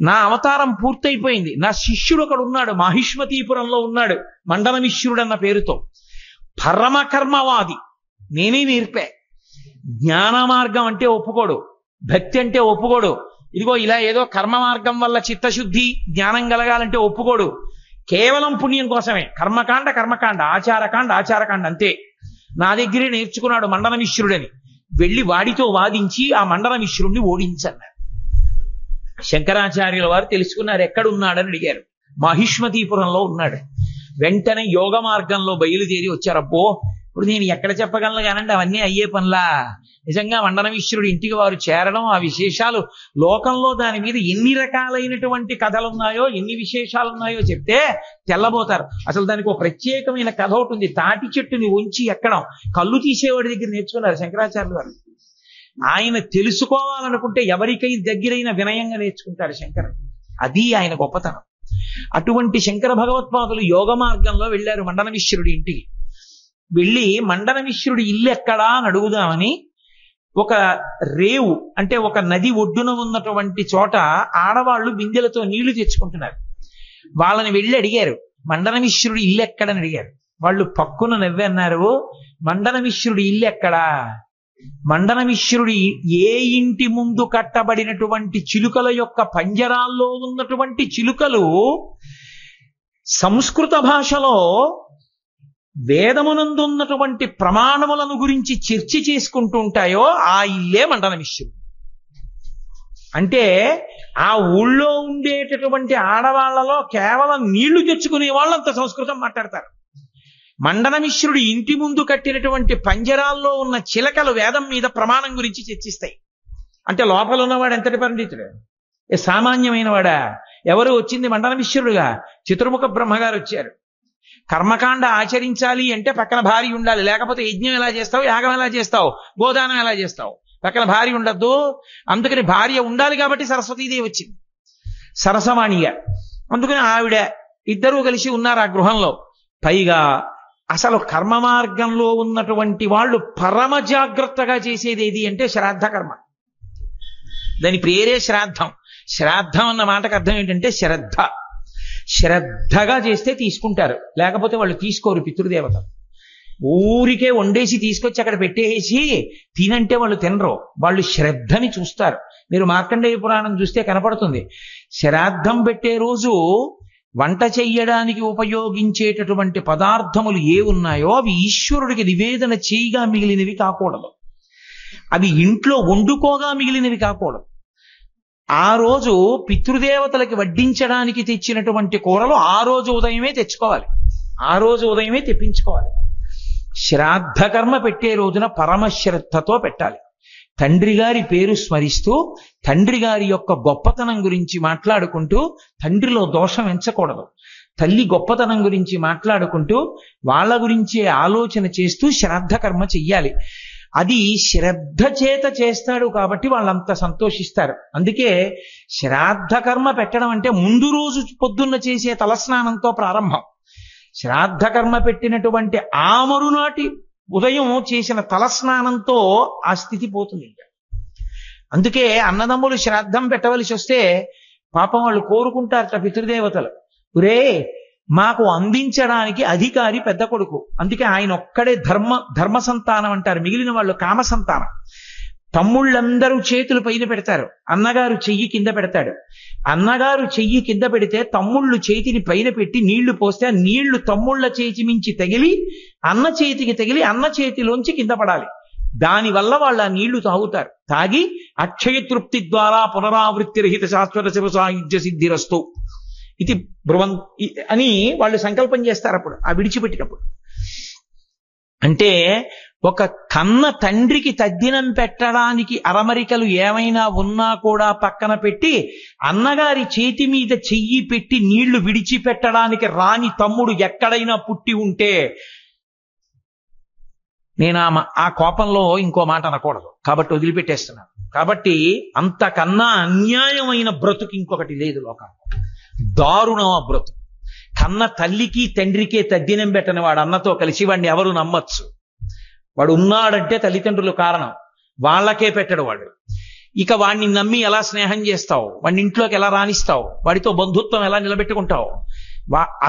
నా అవతారం పూర్తయిపోయింది. నా శిష్యుడు ఒకడు ఉన్నాడు, మాహిష్మతీపురంలో ఉన్నాడు, మండనమిశ్రుడు అన్న పేరుతో. పరమకర్మవాది, నేనే నేర్పా. జ్ఞాన మార్గం అంటే ఒప్పుకోడు, భక్తి అంటే ఒప్పుకోడు. ఇదిగో ఇలా ఏదో కర్మ మార్గం వల్ల చిత్తశుద్ధి జ్ఞానం కలగాలంటే ఒప్పుకోడు. కేవలం పుణ్యం కోసమే కర్మకాండ కర్మకాండ, ఆచారకాండ ఆచారకాండ, అంతే. నా దగ్గరే నేర్చుకున్నాడు మండనమిశ్రుడని. వెళ్ళి వాడితో వాదించి ఆ మండనమిశ్రుడిని ఓడించన్నారు. శంకరాచార్యుల వారు తెలుసుకున్నారు ఎక్కడున్నాడని అడిగారు. మాహిష్మతీపురంలో ఉన్నాడు. వెంటనే యోగ మార్గంలో బయలుదేరి వచ్చారు. అబ్బో, ఇప్పుడు నేను ఎక్కడ చెప్పగలను కానండి, అవన్నీ అయ్యే పనులా. నిజంగా మండనమిశ్రుడి ఇంటికి వారు చేరడం, ఆ విశేషాలు, లోకంలో దాని మీద ఎన్ని రకాలైనటువంటి కథలున్నాయో, ఎన్ని విశేషాలున్నాయో చెప్తే తెల్లబోతారు. అసలు దానికి ఒక ప్రత్యేకమైన కథ ఒకటి ఉంది. తాటి చెట్టుని ఉంచి ఎక్కడం కళ్ళు తీసేవాడి దగ్గర నేర్చుకున్నారు శంకరాచార్యులు వారు. ఆయన తెలుసుకోవాలనుకుంటే ఎవరికై దగ్గరైన వినయంగా నేర్చుకుంటారు శంకరుడు. అది ఆయన గొప్పతనం. అటువంటి శంకర భగవత్పాదులు యోగ మార్గంలో వెళ్ళారు మండనమిశ్రుడి ఇంటికి. వెళ్ళి మండనమిశ్రుడి ఇల్లు ఎక్కడా అని అడుగుదామని ఒక రేవు, అంటే ఒక నది ఒడ్డున ఉన్నటువంటి చోట ఆడవాళ్లు బిందెలతో నీళ్లు తెచ్చుకుంటున్నారు. వాళ్ళని వెళ్ళి అడిగారు, మండనమిశ్రుడి ఇల్లు ఎక్కడని అడిగారు. వాళ్ళు పక్కున నవ్వి అన్నారు, మండనమిశ్రుడి ఇల్లు ఎక్కడా? మండనమిశ్రుడి ఏ ఇంటి ముందు కట్టబడినటువంటి చిలుకల యొక్క పంజరాల్లో ఉన్నటువంటి చిలుకలు సంస్కృత భాషలో వేదమునందున్నటువంటి ప్రమాణములను గురించి చర్చ చేసుకుంటూ ఉంటాయో ఆ ఇల్లే మండనమిశ్రుడు. అంటే ఆ ఊళ్ళో ఉండేటటువంటి ఆడవాళ్లలో కేవలం నీళ్లు తెచ్చుకునే వాళ్ళంత సంస్కృతం మాట్లాడతారు. మండనమిశ్రుడు ఇంటి ముందు కట్టినటువంటి పంజరాల్లో ఉన్న చిలకలు వేదం మీద ప్రమాణం గురించి చర్చిస్తాయి. అంటే లోపల ఉన్నవాడు ఎంతటి పండితుడు? సామాన్యమైన వాడా? ఎవరు వచ్చింది మండనమిశ్రుడుగా? చతుర్ముఖ బ్రహ్మగారు వచ్చారు. కర్మకాండ ఆచరించాలి అంటే పక్కన భార్య ఉండాలి, లేకపోతే యజ్ఞం ఎలా చేస్తావు, యాగం ఎలా చేస్తావు, గోదానం ఎలా చేస్తావు? పక్కన భార్య ఉండద్దు. అందుకని భార్య ఉండాలి కాబట్టి సరస్వతీదేవి వచ్చింది, సరసవాణిగా. అందుకని ఆవిడ ఇద్దరూ కలిసి ఉన్నారు ఆ గృహంలో. పైగా అసలు కర్మ మార్గంలో ఉన్నటువంటి వాళ్ళు పరమ జాగ్రత్తగా చేసేది ఏది అంటే శ్రాద్ధ కర్మ. దాని పేరే శ్రాద్ధం. శ్రాద్ధం అన్న మాటకు అర్థం ఏంటంటే శ్రద్ధ. శ్రద్ధగా చేస్తే తీసుకుంటారు, లేకపోతే వాళ్ళు తీసుకోరు. పితృదేవత ఊరికే వండేసి తీసుకొచ్చి అక్కడ పెట్టేసి తినంటే వాళ్ళు తినరు. వాళ్ళు శ్రద్ధని చూస్తారు. మీరు మార్కండేయ పురాణం చూస్తే కనపడుతుంది. శ్రాద్ధం పెట్టే రోజు వంట చెయ్యడానికి ఉపయోగించేటటువంటి పదార్థములు ఏ ఉన్నాయో అవి ఈశ్వరుడికి నివేదన చేయగా మిగిలినవి కాకూడదు, అవి ఇంట్లో వండుకోగా మిగిలినవి కాకూడదు. ఆ రోజు పితృదేవతలకి వడ్డించడానికి తెచ్చినటువంటి కూరలు ఆ రోజు ఉదయమే తెచ్చుకోవాలి, ఆ రోజు ఉదయమే తెప్పించుకోవాలి. శ్రాద్ధ కర్మ పెట్టే రోజున పరమశ్రద్ధతో పెట్టాలి. తండ్రి గారి పేరు స్మరిస్తూ తండ్రి గారి యొక్క గొప్పతనం గురించి మాట్లాడుకుంటూ, తండ్రిలో దోషం ఎంచకూడదు, తల్లి గొప్పతనం గురించి మాట్లాడుకుంటూ వాళ్ళ గురించే ఆలోచన చేస్తూ శ్రాద్ధ కర్మ చెయ్యాలి. అది శ్రద్ధ చేత చేస్తాడు కాబట్టి వాళ్ళంత సంతోషిస్తారు. అందుకే శ్రాద్ధ కర్మ పెట్టడం అంటే ముందు రోజు పొద్దున్న చేసే తలస్నానంతో ప్రారంభం. శ్రాద్ధ కర్మ పెట్టినటువంటి ఆ మరునాటి ఉదయం చేసిన తలస్నానంతో ఆ స్థితి పోతుంది. అందుకే అన్నదమ్ములు శ్రాద్ధం పెట్టవలసి వస్తే పాపం వాళ్ళు కోరుకుంటారట పితృదేవతలు, ఒరే మాకు అందించడానికి అధికారి పెద్ద కొడుకు, అందుకే ఆయన ఒక్కడే ధర్మ సంతానం అంటారు, మిగిలిన వాళ్ళు కామ సంతానం. తమ్ముళ్ళందరూ చేతులు పైన పెడతారు, అన్నగారు చెయ్యి కింద పెడతాడు. అన్నగారు చెయ్యి కింద పెడితే తమ్ముళ్ళు చేతిని పైన పెట్టి నీళ్లు పోస్తే ఆ నీళ్లు తమ్ముళ్ళ చేతి మించి తగిలి అన్న చేతికి తగిలి అన్న చేతిలోంచి కింద పడాలి. దానివల్ల వాళ్ళు ఆ నీళ్లు తాగుతారు. తాగి అక్షయ తృప్తి ద్వారా పునరావృత్తి రహిత శాశ్వత శివ సాయుధ్య సిద్ధిరస్తు ఇది బ్రువం అని వాళ్ళు సంకల్పం చేస్తారు అప్పుడు ఆ విడిచిపెట్టినప్పుడు. అంటే ఒక కన్న తండ్రికి తద్దినం పెట్టడానికి అరమరికలు ఏమైనా ఉన్నా కూడా పక్కన పెట్టి అన్నగారి చేతి మీద చెయ్యి పెట్టి నీళ్లు విడిచిపెట్టడానికి రాని తమ్ముడు ఎక్కడైనా పుట్టి ఉంటే నేను ఆ కోపంలో ఇంకో మాట అనకూడదు కాబట్టి వదిలిపెట్టేస్తున్నాను. కాబట్టి అంతకన్నా అన్యాయమైన బ్రతుకు ఇంకొకటి లేదు లోకంలో. దారుణం ఆ బ్రతుకు. కన్న తల్లికి తండ్రికే తద్దినం పెట్టని వాడు అన్నతో కలిసి వాడిని ఎవరు నమ్మచ్చు? వాడు ఉన్నాడంటే తల్లిదండ్రులు కారణం, వాళ్ళకే పెట్టడు వాడు. ఇక వాడిని నమ్మి ఎలా స్నేహం చేస్తావు? వాడిని ఇంట్లోకి ఎలా రాణిస్తావు? వాడితో బంధుత్వం ఎలా నిలబెట్టుకుంటావు?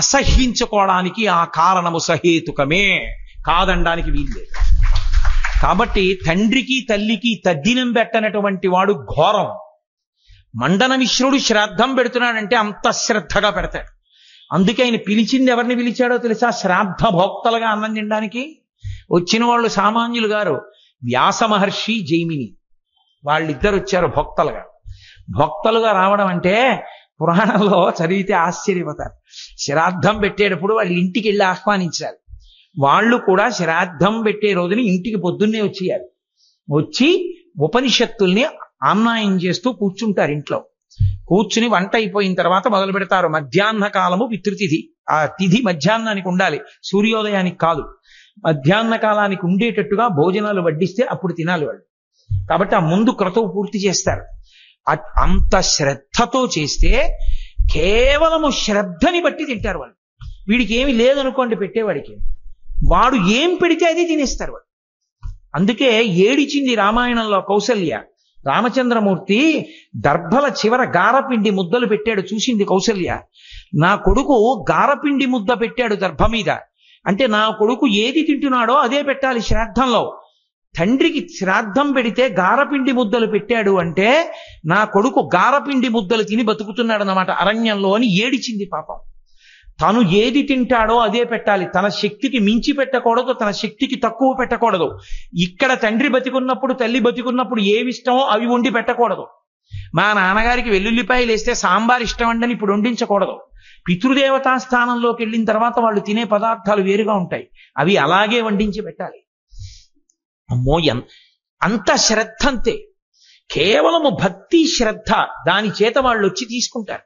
అసహ్యించుకోవడానికి ఆ కారణము సహేతుకమే, కాదనడానికి వీల్లేదు. కాబట్టి తండ్రికి తల్లికి తద్దినం పెట్టనటువంటి వాడు ఘోరం. మండన మిశ్రుడు శ్రాద్ధం పెడుతున్నాడంటే అంత శ్రద్ధగా పెడతాడు. అందుకే ఆయన పిలిచింది ఎవరిని పిలిచాడో తెలుసా? శ్రాద్ధ భోక్తలుగా అన్నం తినడానికి వచ్చిన వాళ్ళు సామాన్యులు గారు. వ్యాస మహర్షి, జైమిని వాళ్ళిద్దరు వచ్చారు భోక్తలుగా. భోక్తలుగా రావడం అంటే పురాణంలో చదివితే ఆశ్చర్యపోతారు. శ్రాద్ధం పెట్టేటప్పుడు వాళ్ళు ఇంటికి వెళ్ళి ఆహ్వానించాలి. వాళ్ళు కూడా శ్రాద్ధం పెట్టే రోజుని ఇంటికి పొద్దున్నే వచ్చేయాలి. వచ్చి ఉపనిషత్తుల్ని ఆమ్నాయం చేస్తూ కూర్చుంటారు. ఇంట్లో కూర్చుని వంట అయిపోయిన తర్వాత మొదలు పెడతారు. మధ్యాహ్న కాలము పితృతిథి. ఆ తిథి మధ్యాహ్నానికి ఉండాలి, సూర్యోదయానికి కాదు. మధ్యాహ్న కాలానికి ఉండేటట్టుగా భోజనాలు వడ్డిస్తే అప్పుడు తినాలి వాళ్ళు. కాబట్టి ఆ ముందు క్రతువు పూర్తి చేస్తారు. అంత శ్రద్ధతో చేస్తే కేవలము శ్రద్ధని బట్టి తింటారు వాళ్ళు. వీడికి ఏమి లేదనుకోండి పెట్టేవాడికి, వాడు ఏం పెడితే అది తినేస్తారు వాడు. అందుకే ఏడిచింది రామాయణంలో కౌసల్య. రామచంద్రమూర్తి దర్భల చివర గారపిండి ముద్దలు పెట్టాడు, చూసింది కౌసల్య. నా కొడుకు గారపిండి ముద్ద పెట్టాడు దర్భ మీద అంటే నా కొడుకు ఏది తింటున్నాడో అదే పెట్టాలి శ్రాద్ధంలో. తండ్రికి శ్రాద్ధం పెడితే గారపిండి ముద్దలు పెట్టాడు అంటే నా కొడుకు గారపిండి ముద్దలు తిని బతుకుతున్నాడు అన్నమాట అరణ్యంలో అని ఏడిచింది పాపం. తను ఏది తింటాడో అదే పెట్టాలి. తన శక్తికి మించి పెట్టకూడదు, తన శక్తికి తక్కువ పెట్టకూడదు. ఇక్కడ తండ్రి బతికున్నప్పుడు తల్లి బతికున్నప్పుడు ఏవి ఇష్టమో అవి వండి పెట్టకూడదు. మా నాన్నగారికి వెల్లుల్లిపాయలు వేస్తే సాంబార్ ఇష్టం అండి ఇప్పుడు వండించకూడదు. పితృదేవతా స్థానంలోకి వెళ్ళిన తర్వాత వాళ్ళు తినే పదార్థాలు వేరుగా ఉంటాయి, అవి అలాగే వండించి పెట్టాలి. అమ్మో అంత శ్రద్ధ అంతే. కేవలము భక్తి శ్రద్ధ దాని చేత వాళ్ళు వచ్చి తీసుకుంటారు.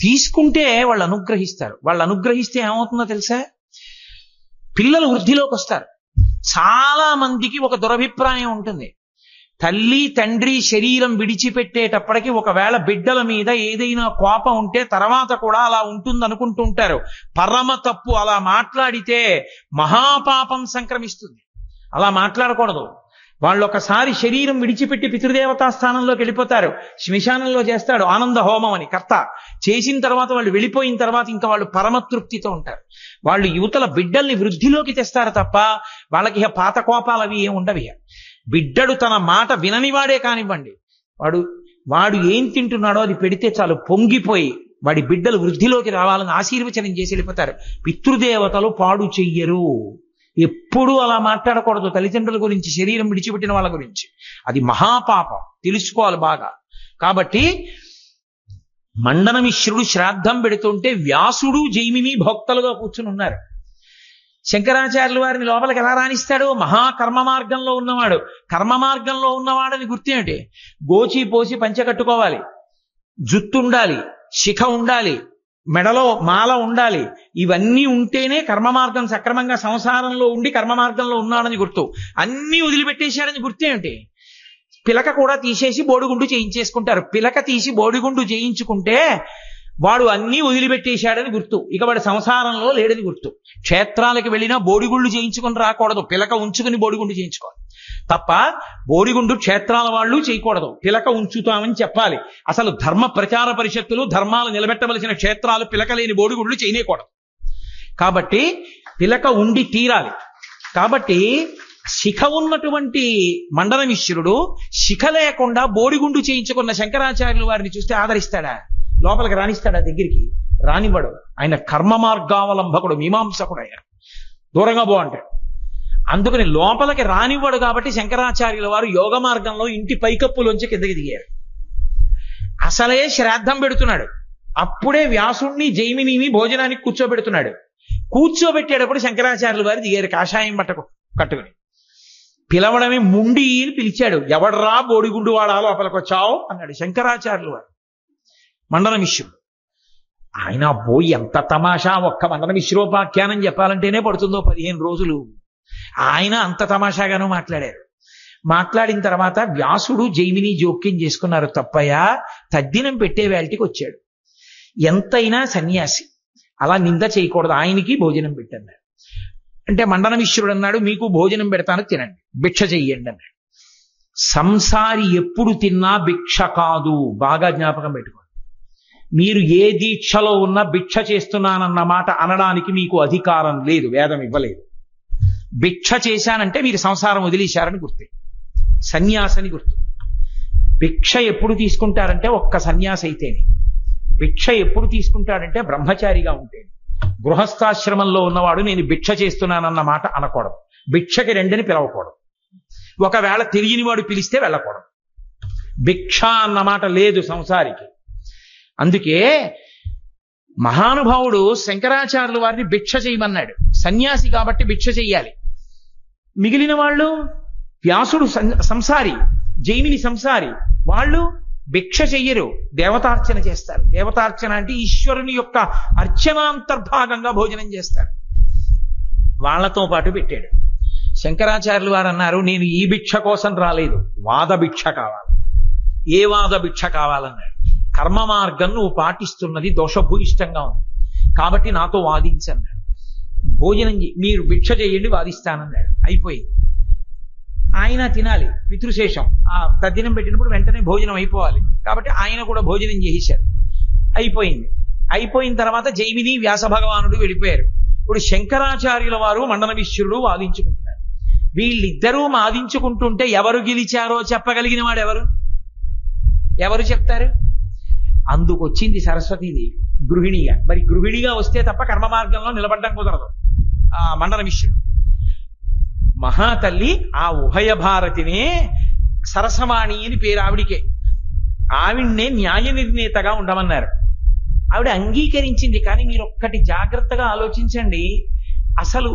తీసుకుంటే వాళ్ళు అనుగ్రహిస్తారు. వాళ్ళు అనుగ్రహిస్తే ఏమవుతుందో తెలుసా? పిల్లలు వృద్ధిలోకి వస్తారు. చాలా మందికి ఒక దురభిప్రాయం ఉంటుంది. తల్లి తండ్రి శరీరం విడిచిపెట్టేటప్పటికి ఒకవేళ బిడ్డల మీద ఏదైనా కోపం ఉంటే తర్వాత కూడా అలా ఉంటుంది అనుకుంటూ ఉంటారు. పరమ తప్పు. అలా మాట్లాడితే మహాపాపం సంక్రమిస్తుంది. అలా మాట్లాడకూడదు. వాళ్ళు ఒకసారి శరీరం విడిచిపెట్టి పితృదేవతా స్థానంలోకి వెళ్ళిపోతారు. శ్మశానంలో చేస్తాడు ఆనంద హోమం అని కర్త. చేసిన తర్వాత వాళ్ళు వెళ్ళిపోయిన తర్వాత ఇంకా వాళ్ళు పరమతృప్తితో ఉంటారు. వాళ్ళు యువతల బిడ్డల్ని వృద్ధిలోకి తెస్తారు తప్ప వాళ్ళకి పాత కోపాలు అవి ఏమి ఉండవి. బిడ్డడు తన మాట విననివాడే కానివ్వండి, వాడు ఏం తింటున్నాడో అది పెడితే చాలు పొంగిపోయి వాడి బిడ్డలు వృద్ధిలోకి రావాలని ఆశీర్వచనం చేసి వెళ్ళిపోతారు. పితృదేవతలు పాడు చెయ్యరు. ఎప్పుడూ అలా మాట్లాడకూడదు తల్లిదండ్రుల గురించి, శరీరం విడిచిపెట్టిన వాళ్ళ గురించి. అది మహాపాపం, తెలుసుకోవాలి బాగా. కాబట్టి మండనమిశ్రుడు శ్రాద్ధం పెడుతుంటే వ్యాసుడు జైమిని భోక్తలుగా కూర్చుని ఉన్నారు. శంకరాచార్యుల వారిని లోపలికి ఎలా రాణిస్తాడు? మహాకర్మ మార్గంలో ఉన్నవాడు. కర్మ మార్గంలో ఉన్నవాడని గుర్తేమిటి? గోచి పోసి పంచె కట్టుకోవాలి, జుట్టు ఉండాలి, శిఖ ఉండాలి, మెడలో మాల ఉండాలి. ఇవన్నీ ఉంటేనే కర్మ మార్గం సక్రమంగా సంసారంలో ఉండి కర్మ మార్గంలో ఉన్నాడని గుర్తు. అన్నీ వదిలిపెట్టేశాడని గుర్తేమిటి? పిలక కూడా తీసేసి బోడిగుండు చేయించేసుకుంటారు. పిలక తీసి బోడిగుండు చేయించుకుంటే వాడు అన్నీ వదిలిపెట్టేశాడని గుర్తు. ఇక వాడు సంసారంలో లేడని గుర్తు. క్షేత్రాలకు వెళ్ళినా బోడిగుళ్ళు చేయించుకొని రాకూడదు, పిలక ఉంచుకుని బోడిగుండు చేయించుకోవాలి తప్ప బోడిగుండు క్షేత్రాల వాళ్ళు చేయకూడదు. పిలక ఉంచుతామని చెప్పాలి. అసలు ధర్మ ప్రచార పరిషత్తులు ధర్మాలు నిలబెట్టవలసిన క్షేత్రాలు పిలక లేని బోడిగుళ్ళు చేయకూడదు. కాబట్టి పిలక ఉండి తీరాలి. కాబట్టి శిఖ ఉన్నటువంటి మండనమిశ్రుడు శిఖ లేకుండా బోడిగుండు చేయించుకున్న శంకరాచార్యుల వారిని చూస్తే ఆదరిస్తాడా? లోపలికి రాణిస్తాడా? దగ్గరికి రానివ్వడు. ఆయన కర్మ మార్గావలంబకుడు, మీమాంసకుడు. ఆయన దూరంగా అంటాడు. అందుకని లోపలికి రానివ్వడు. కాబట్టి శంకరాచార్యుల వారు యోగ మార్గంలో ఇంటి పైకప్పులోంచి కిందకి దిగారు. అసలే శ్రాద్ధం పెడుతున్నాడు. అప్పుడే వ్యాసుణ్ణి జైమినిని భోజనానికి కూర్చోబెడుతున్నాడు. కూర్చోబెట్టేటప్పుడు శంకరాచార్యుల వారు దిగారు కాషాయం బట్టకు. కట్టుకుని. పిలవడమే ముండి అని పిలిచాడు. ఎవడ్రా బోడిగుండు వాడా లోపలికొచ్చావు అన్నాడు శంకరాచార్యులు వారు. మండన మిశ్రుడు ఆయన ఎంత తమాషా, ఒక్క మండన మిశ్రోపాఖ్యానం చెప్పాలంటేనే పడుతుందో 15 రోజులు. ఆయన అంత తమాషాగానూ మాట్లాడారు. మాట్లాడిన తర్వాత వ్యాసుడు జైమిని జోక్యం చేసుకున్నారు. తప్పయ్యా, తద్దినం పెట్టే వేళటికి వచ్చాడు. ఎంతైనా సన్యాసి, అలా నింద చేయకూడదు, ఆయనకి భోజనం పెట్టన్నారు. అంటే మండన మిశ్రుడు అన్నాడు, మీకు భోజనం పెడతాను, తినండి, భిక్ష చెయ్యండి అన్నాడు. సంసారి ఎప్పుడు తిన్నా భిక్ష కాదు, బాగా జ్ఞాపకం పెట్టుకోండి. మీరు ఏ దీక్షలో ఉన్నా భిక్ష చేస్తున్నానన్న మాట అనడానికి మీకు అధికారం లేదు, వేదం ఇవ్వలేదు. భిక్ష చేశానంటే మీరు సంసారం వదిలేశారని గుర్తు, సన్యాసని గుర్తు. భిక్ష ఎప్పుడు తీసుకుంటారంటే ఒక్క సన్యాసి అయితేనే. భిక్ష ఎప్పుడు తీసుకుంటాడంటే బ్రహ్మచారిగా ఉంటేనే. గృహస్థాశ్రమంలో ఉన్నవాడు నేను భిక్ష చేస్తున్నానన్న మాట అనకూడదు, భిక్షకి రెండని పిలవకూడదు, ఒకవేళ తెలియని వాడు పిలిస్తే వెళ్ళకూడదు. భిక్ష అన్న మాట లేదు సంసారికి. అందుకే మహానుభావుడు శంకరాచార్యుల వారిని భిక్ష చేయమన్నాడు. సన్యాసి కాబట్టి భిక్ష చెయ్యాలి. మిగిలిన వాళ్ళు, వ్యాసుడు సంసారి, జైమిని సంసారి, వాళ్ళు భిక్ష చెయ్యరు, దేవతార్చన చేస్తారు. దేవతార్చన అంటే ఈశ్వరుని యొక్క అర్చనాంతర్భాగంగా భోజనం చేస్తారు. వాళ్లతో పాటు పెట్టాడు. శంకరాచార్యులు వారు అన్నారు, నేను ఈ భిక్ష కోసం రాలేదు, వాద భిక్ష కావాలి. ఏ వాద భిక్ష కావాలన్నాడు. కర్మ మార్గం నువ్వు పాటిస్తున్నది దోషభూయిష్టంగా ఉంది కాబట్టి నాతో వాదించన్నాడు. భోజనం మీరు భిక్ష చేయండి, వాదిస్తానన్నాడు. అయిపోయింది. ఆయన తినాలి, పితృశేషం. ఆ తద్దినం పెట్టినప్పుడు వెంటనే భోజనం అయిపోవాలి కాబట్టి ఆయన కూడా భోజనం చేసేశారు. అయిపోయింది. అయిపోయిన తర్వాత జైమిని వ్యాస భగవానుడు వెళ్ళిపోయారు. ఇప్పుడు శంకరాచార్యుల వారు మండన మిశ్రుడు వాదించుకుంటున్నారు. వీళ్ళిద్దరూ వాదించుకుంటుంటే ఎవరు గెలిచారో చెప్పగలిగిన వాడు ఎవరు చెప్తారు? అందుకొచ్చింది సరస్వతీదేవి గృహిణిగా. మరి గృహిణిగా వస్తే తప్ప కర్మ మార్గంలో నిలబడ్డం కుదరదు. ఆ మండన మిశ్రుడు మహాతల్లి ఆ ఉభయ భారతినే సరసవాణి అని పేరు ఆవిడికే. ఆవిడ్నే న్యాయ నిర్ణేతగా ఉండమన్నారు. ఆవిడ అంగీకరించింది. కానీ మీరు ఒక్కటి జాగ్రత్తగా ఆలోచించండి. అసలు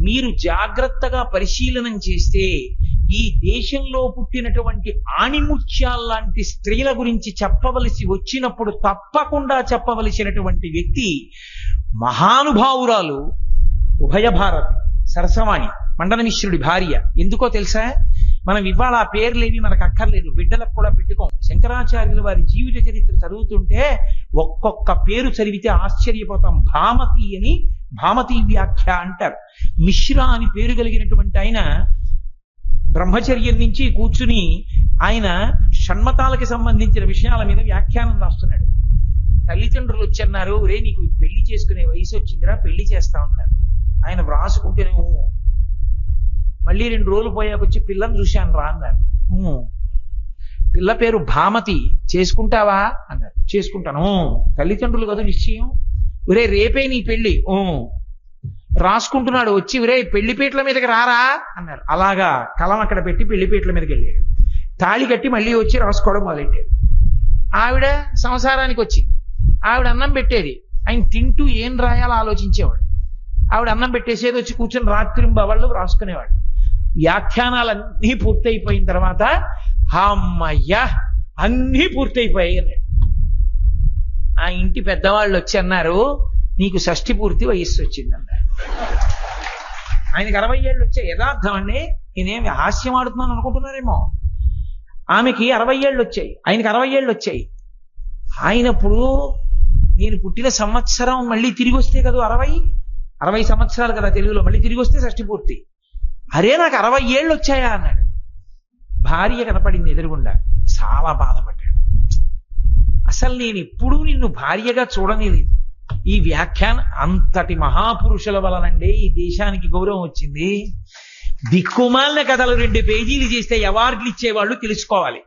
మీరు జాగ్రత్తగా పరిశీలనం చేస్తే ఈ దేశంలో పుట్టినటువంటి ఆణిముత్యాల్లాంటి స్త్రీల గురించి చెప్పవలసి వచ్చినప్పుడు తప్పకుండా చెప్పవలసినటువంటి వ్యక్తి మహానుభావురాలు ఉభయ భారతి సరసవాణి, మండన మిశ్రుడి భార్య. ఎందుకో తెలుసా? మనం ఇవాళ ఆ పేర్లేవి మనకు అక్కర్లేదు, బిడ్డలకు కూడా పెట్టుకోం. శంకరాచార్యుల వారి జీవిత చరిత్ర చదువుతుంటే ఒక్కొక్క పేరు చదివితే ఆశ్చర్యపోతాం. భామతి అని, భామతి వ్యాఖ్య అంటారు. మిశ్రా అని పేరు కలిగినటువంటి ఆయన బ్రహ్మచర్యం నుంచి కూర్చుని ఆయన షణ్మతాలకి సంబంధించిన విషయాల మీద వ్యాఖ్యానం రాస్తున్నాడు. తల్లిదండ్రులు వచ్చన్నారు, రే నీకు పెళ్లి చేసుకునే వయసు వచ్చిందిరా, పెళ్లి చేస్తా ఉన్నారు. ఆయన వ్రాసుకుంటేనే మళ్ళీ 2 రోజులు పోయాక వచ్చి పిల్లని చూశాను రా అన్నారు. పిల్ల పేరు భామతి, చేసుకుంటావా అన్నారు. చేసుకుంటాను. తల్లిదండ్రులు కదా నిశ్చయం. ఒరే రేపే నీ పెళ్లి. రాసుకుంటున్నాడు. వచ్చి ఒరే పెళ్లిపీటల మీదకి రారా అన్నారు. అలాగా కలం అక్కడ పెట్టి పెళ్లిపీటల మీదకి వెళ్ళాడు. తాళి కట్టి మళ్ళీ వచ్చి రాసుకోవడం మొదలెట్టాడు. ఆవిడ సంసారానికి వచ్చింది. ఆవిడ అన్నం పెట్టేది, ఆయన తింటూ ఏం రాయాలో ఆలోచించేవాడు. ఆవిడ అన్నం పెట్టేసేది, వచ్చి కూర్చొని రాత్రింబవళ్ళు రాసుకునేవాడు. వ్యాఖ్యానాలన్నీ పూర్తయిపోయిన తర్వాత అమ్మయ్యా అన్నీ పూర్తయిపోయాయి అన్నాడు. ఆ ఇంటి పెద్దవాళ్ళు వచ్చి అన్నారు, నీకు షష్ఠి పూర్తి వయస్సు వచ్చిందన్నారు. ఆయనకి 60 ఏళ్ళు వచ్చాయి. యథార్థం అండి, నేనేమి హాస్యం ఆడుతున్నాను అనుకుంటున్నారేమో. ఆమెకి 60 ఏళ్ళు వచ్చాయి, ఆయనకి 60 ఏళ్ళు వచ్చాయి. ఆయనప్పుడు నేను పుట్టిన సంవత్సరం మళ్ళీ తిరిగి వస్తే కదా 60 సంవత్సరాలు కదా తెలుగులో, మళ్ళీ తిరిగి వస్తే షష్ఠి పూర్తి. అరే నాకు 60 ఏళ్ళు వచ్చాయా అన్నాడు. భార్య కనపడింది ఎదురుగుండా. చాలా బాధపడ్డాడు. అసలు నేను ఎప్పుడూ నిన్ను భార్యగా చూడలేదు. ఈ వ్యాఖ్యానం అంతటి మహాపురుషుల వలనండే ఈ దేశానికి గౌరవం వచ్చింది. దిక్కుమాలిన కథలు 2 పేజీలు చేస్తే అవార్డులు ఇచ్చేవాళ్ళు తెలుసుకోవాలి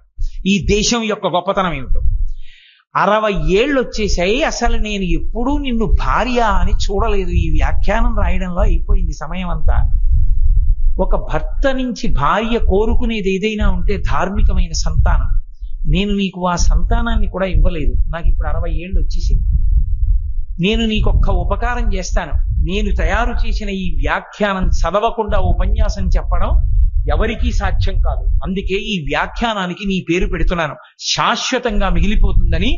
ఈ దేశం యొక్క గొప్పతనం ఏమిటో. 60 ఏళ్ళు వచ్చేసాయి, అసలు నేను ఎప్పుడూ నిన్ను భార్య అని చూడలేదు. ఈ వ్యాఖ్యానం రాయడంలో అయిపోయింది సమయం అంతా. ఒక భర్త నుంచి భార్య కోరుకునేది ఏదైనా ఉంటే ధార్మికమైన సంతానం. నేను నీకు ఆ సంతానాన్ని కూడా ఇవ్వలేదు. నాకు ఇప్పుడు 60 ఏళ్ళు వచ్చేసి నేను నీకొక్క ఉపకారం చేస్తాను. నేను తయారు చేసిన ఈ వ్యాఖ్యానం చదవకుండా ఉపన్యాసం చెప్పడం ఎవరికీ సాధ్యం కాదు. అందుకే ఈ వ్యాఖ్యానానికి నీ పేరు పెడుతున్నాను, శాశ్వతంగా మిగిలిపోతుందని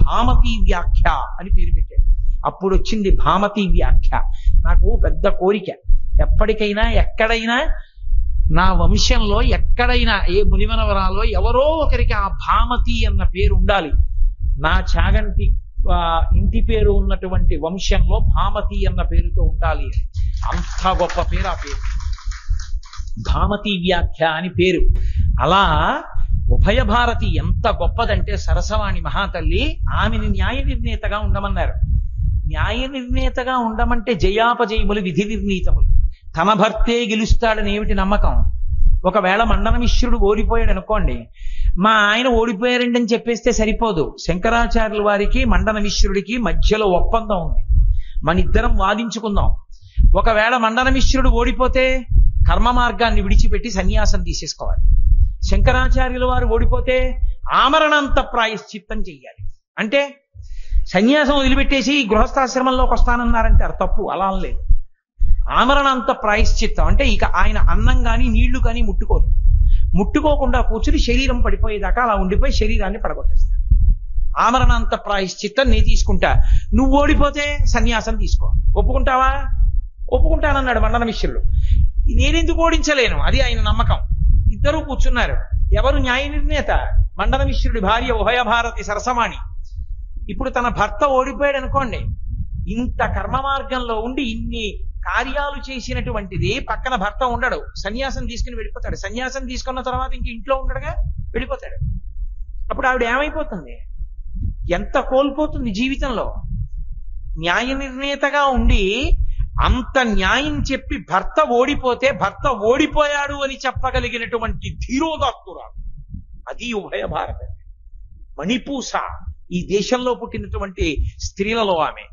భామతీ వ్యాఖ్య అని పేరు పెట్టాడు. అప్పుడు వచ్చింది భామతీ వ్యాఖ్య. నాకు పెద్ద కోరిక, ఎప్పటికైనా ఎక్కడైనా నా వంశంలో ఎక్కడైనా ఏ మునివనవరాలో ఎవరో ఒకరికి ఆ భామతి అన్న పేరు ఉండాలి. నా చాగంటి ఇంటి పేరు ఉన్నటువంటి వంశంలో భామతి అన్న పేరుతో ఉండాలి. అంత గొప్ప పేరు ఆ పేరు, భామతీ వ్యాఖ్య అని పేరు. అలా ఉభయ భారతి ఎంత గొప్పదంటే సరసవాణి మహాతల్లి ఆమెని న్యాయ నిర్ణేతగా ఉండమన్నారు. న్యాయ నిర్ణేతగా ఉండమంటే జయాపజయములు విధి నిర్ణీతములు. తన భర్తే గెలుస్తాడని ఏమిటి నమ్మకం? ఒకవేళ మండన మిశ్రుడు ఓడిపోయాడు అనుకోండి, మా ఆయన ఓడిపోయారండి అని చెప్పేస్తే సరిపోదు. శంకరాచార్యుల వారికి మండన మిశ్రుడికి మధ్యలో ఒప్పందం ఉంది, మన ఇద్దరం వాదించుకుందాం. ఒకవేళ మండన మిశ్రుడు ఓడిపోతే కర్మ మార్గాన్ని విడిచిపెట్టి సన్యాసం తీసేసుకోవాలి. శంకరాచార్యుల వారు ఓడిపోతే ఆమరణంత ప్రాయశ్చిత్తం చెయ్యాలి. అంటే సన్యాసం వదిలిపెట్టేసి గృహస్థాశ్రమంలోకి వస్తానన్నారంటే అది తప్పు, అలా లేదు. ఆమరణంత ప్రాయశ్చిత్తం అంటే ఇక ఆయన అన్నం కానీ నీళ్లు కానీ ముట్టుకోకుండా కూర్చుని శరీరం పడిపోయేదాకా అలా ఉండిపోయి శరీరాన్ని పడగొట్టేస్తారు. ఆమరణంత ప్రాయశ్చిత్తం నేను తీసుకుంటా, నువ్వు ఓడిపోతే సన్యాసం తీసుకో. ఒప్పుకుంటావా? ఒప్పుకుంటానన్నాడు మండన మిశ్రుడు. నేనెందుకు ఓడించలేను, అది ఆయన నమ్మకం. ఇద్దరూ కూర్చున్నారు. ఎవరు న్యాయ నిర్ణేత? మండన మిశ్రుడి భార్య ఉభయ భారతి సరసవాణి. ఇప్పుడు తన భర్త ఓడిపోయాడు అనుకోండి, ఇంత కర్మ మార్గంలో ఉండి ఇన్ని కార్యాలు చేసినటువంటిది పక్కన భర్త ఉండడు, సన్యాసం తీసుకుని వెళ్ళిపోతాడు. సన్యాసం తీసుకున్న తర్వాత ఇంక ఇంట్లో ఉండడుగా, వెళ్ళిపోతాడు. అప్పుడు ఆవిడ ఏమైపోతుంది? ఎంత కోల్పోతుంది జీవితంలో. న్యాయ నిర్ణేతగా ఉండి అంత న్యాయం చెప్పి భర్త ఓడిపోతే భర్త ఓడిపోయాడు అని చెప్పగలిగినటువంటి ధీరోదాత్తురాలు అది ఉభయ భారత. మణిపూస ఈ దేశంలో పుట్టినటువంటి స్త్రీలలో ఆమె.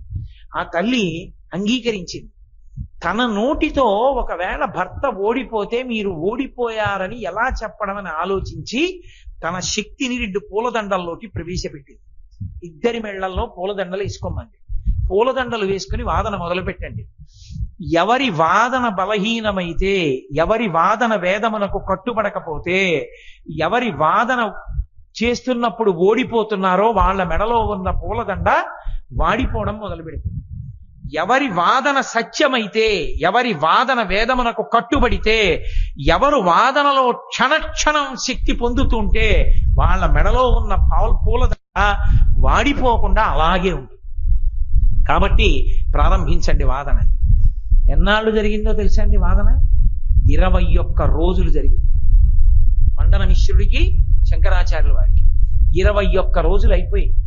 ఆ తల్లి అంగీకరించింది. తన నోటితో ఒకవేళ భర్త ఓడిపోతే మీరు ఓడిపోయారని ఎలా చెప్పడం అని ఆలోచించి తన శక్తిని 2 పూలదండల్లోకి ప్రవేశపెట్టింది. ఇద్దరి మెళ్లల్లో పూలదండలు వేసుకోమంది. పూలదండలు వేసుకుని వాదన మొదలు పెట్టండి. ఎవరి వాదన బలహీనమైతే, ఎవరి వాదన వేదమునకు కట్టుబడకపోతే, ఎవరి వాదన చేస్తున్నప్పుడు ఓడిపోతున్నారో వాళ్ళ మెడలో ఉన్న పూలదండ వాడిపోవడం మొదలు పెడుతుంది. ఎవరి వాదన సత్యమైతే, ఎవరి వాదన వేదమునకు కట్టుబడితే, ఎవరు వాదనలో క్షణక్షణం శక్తి పొందుతుంటే వాళ్ళ మెడలో ఉన్న పూలదండ వాడిపోకుండా అలాగే ఉంది. కాబట్టి ప్రారంభించండి వాదన. ఎన్నాళ్ళు జరిగిందో తెలుసా అండి వాదన? 21 రోజులు జరిగింది. మండన మిశ్రుడికి శంకరాచార్యుల వారికి 21 రోజులు అయిపోయింది.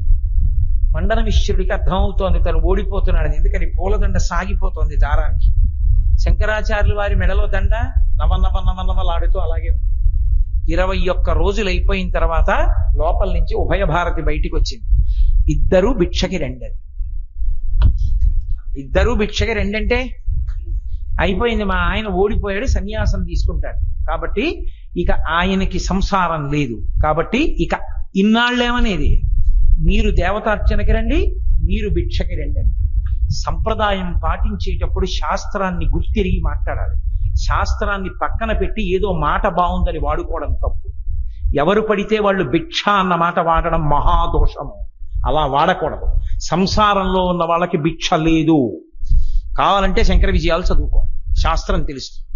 మండన మిశ్రుడికి అర్థమవుతోంది తను ఓడిపోతున్నాడని, ఎందుకని పూలదండ సాగిపోతోంది దారానికి. శంకరాచార్యుల వారి మెడలో దండ నవనవలాడుతూ అలాగే ఉంది. 21 రోజులు అయిపోయిన తర్వాత లోపల నుంచి ఉభయ భారతి బయటికి వచ్చింది. ఇద్దరూ భిక్షకి రెండండి. ఇద్దరూ భిక్షకి రెండంటే అయిపోయింది. మా ఆయన ఓడిపోయాడు, సన్యాసం తీసుకుంటాడు. కాబట్టి ఇక ఆయనకి సంసారం లేదు. కాబట్టి ఇక ఇన్నాళ్ళేమనేది, మీరు దేవతార్చనకి రండి, మీరు భిక్షకి రండి అని. సంప్రదాయం పాటించేటప్పుడు శాస్త్రాన్ని గుర్తిరిగి మాట్లాడాలి. శాస్త్రాన్ని పక్కన పెట్టి ఏదో మాట బాగుందని వాడుకోవడం తప్పు. ఎవరు పడితే వాళ్ళు భిక్ష అన్న మాట వాడడం మహాదోషము. అలా వాడకూడదు. సంసారంలో ఉన్న వాళ్ళకి భిక్ష లేదు. కావాలంటే శంకర విజయాలు చదువుకోవాలి, శాస్త్రం తెలుస్తుంది.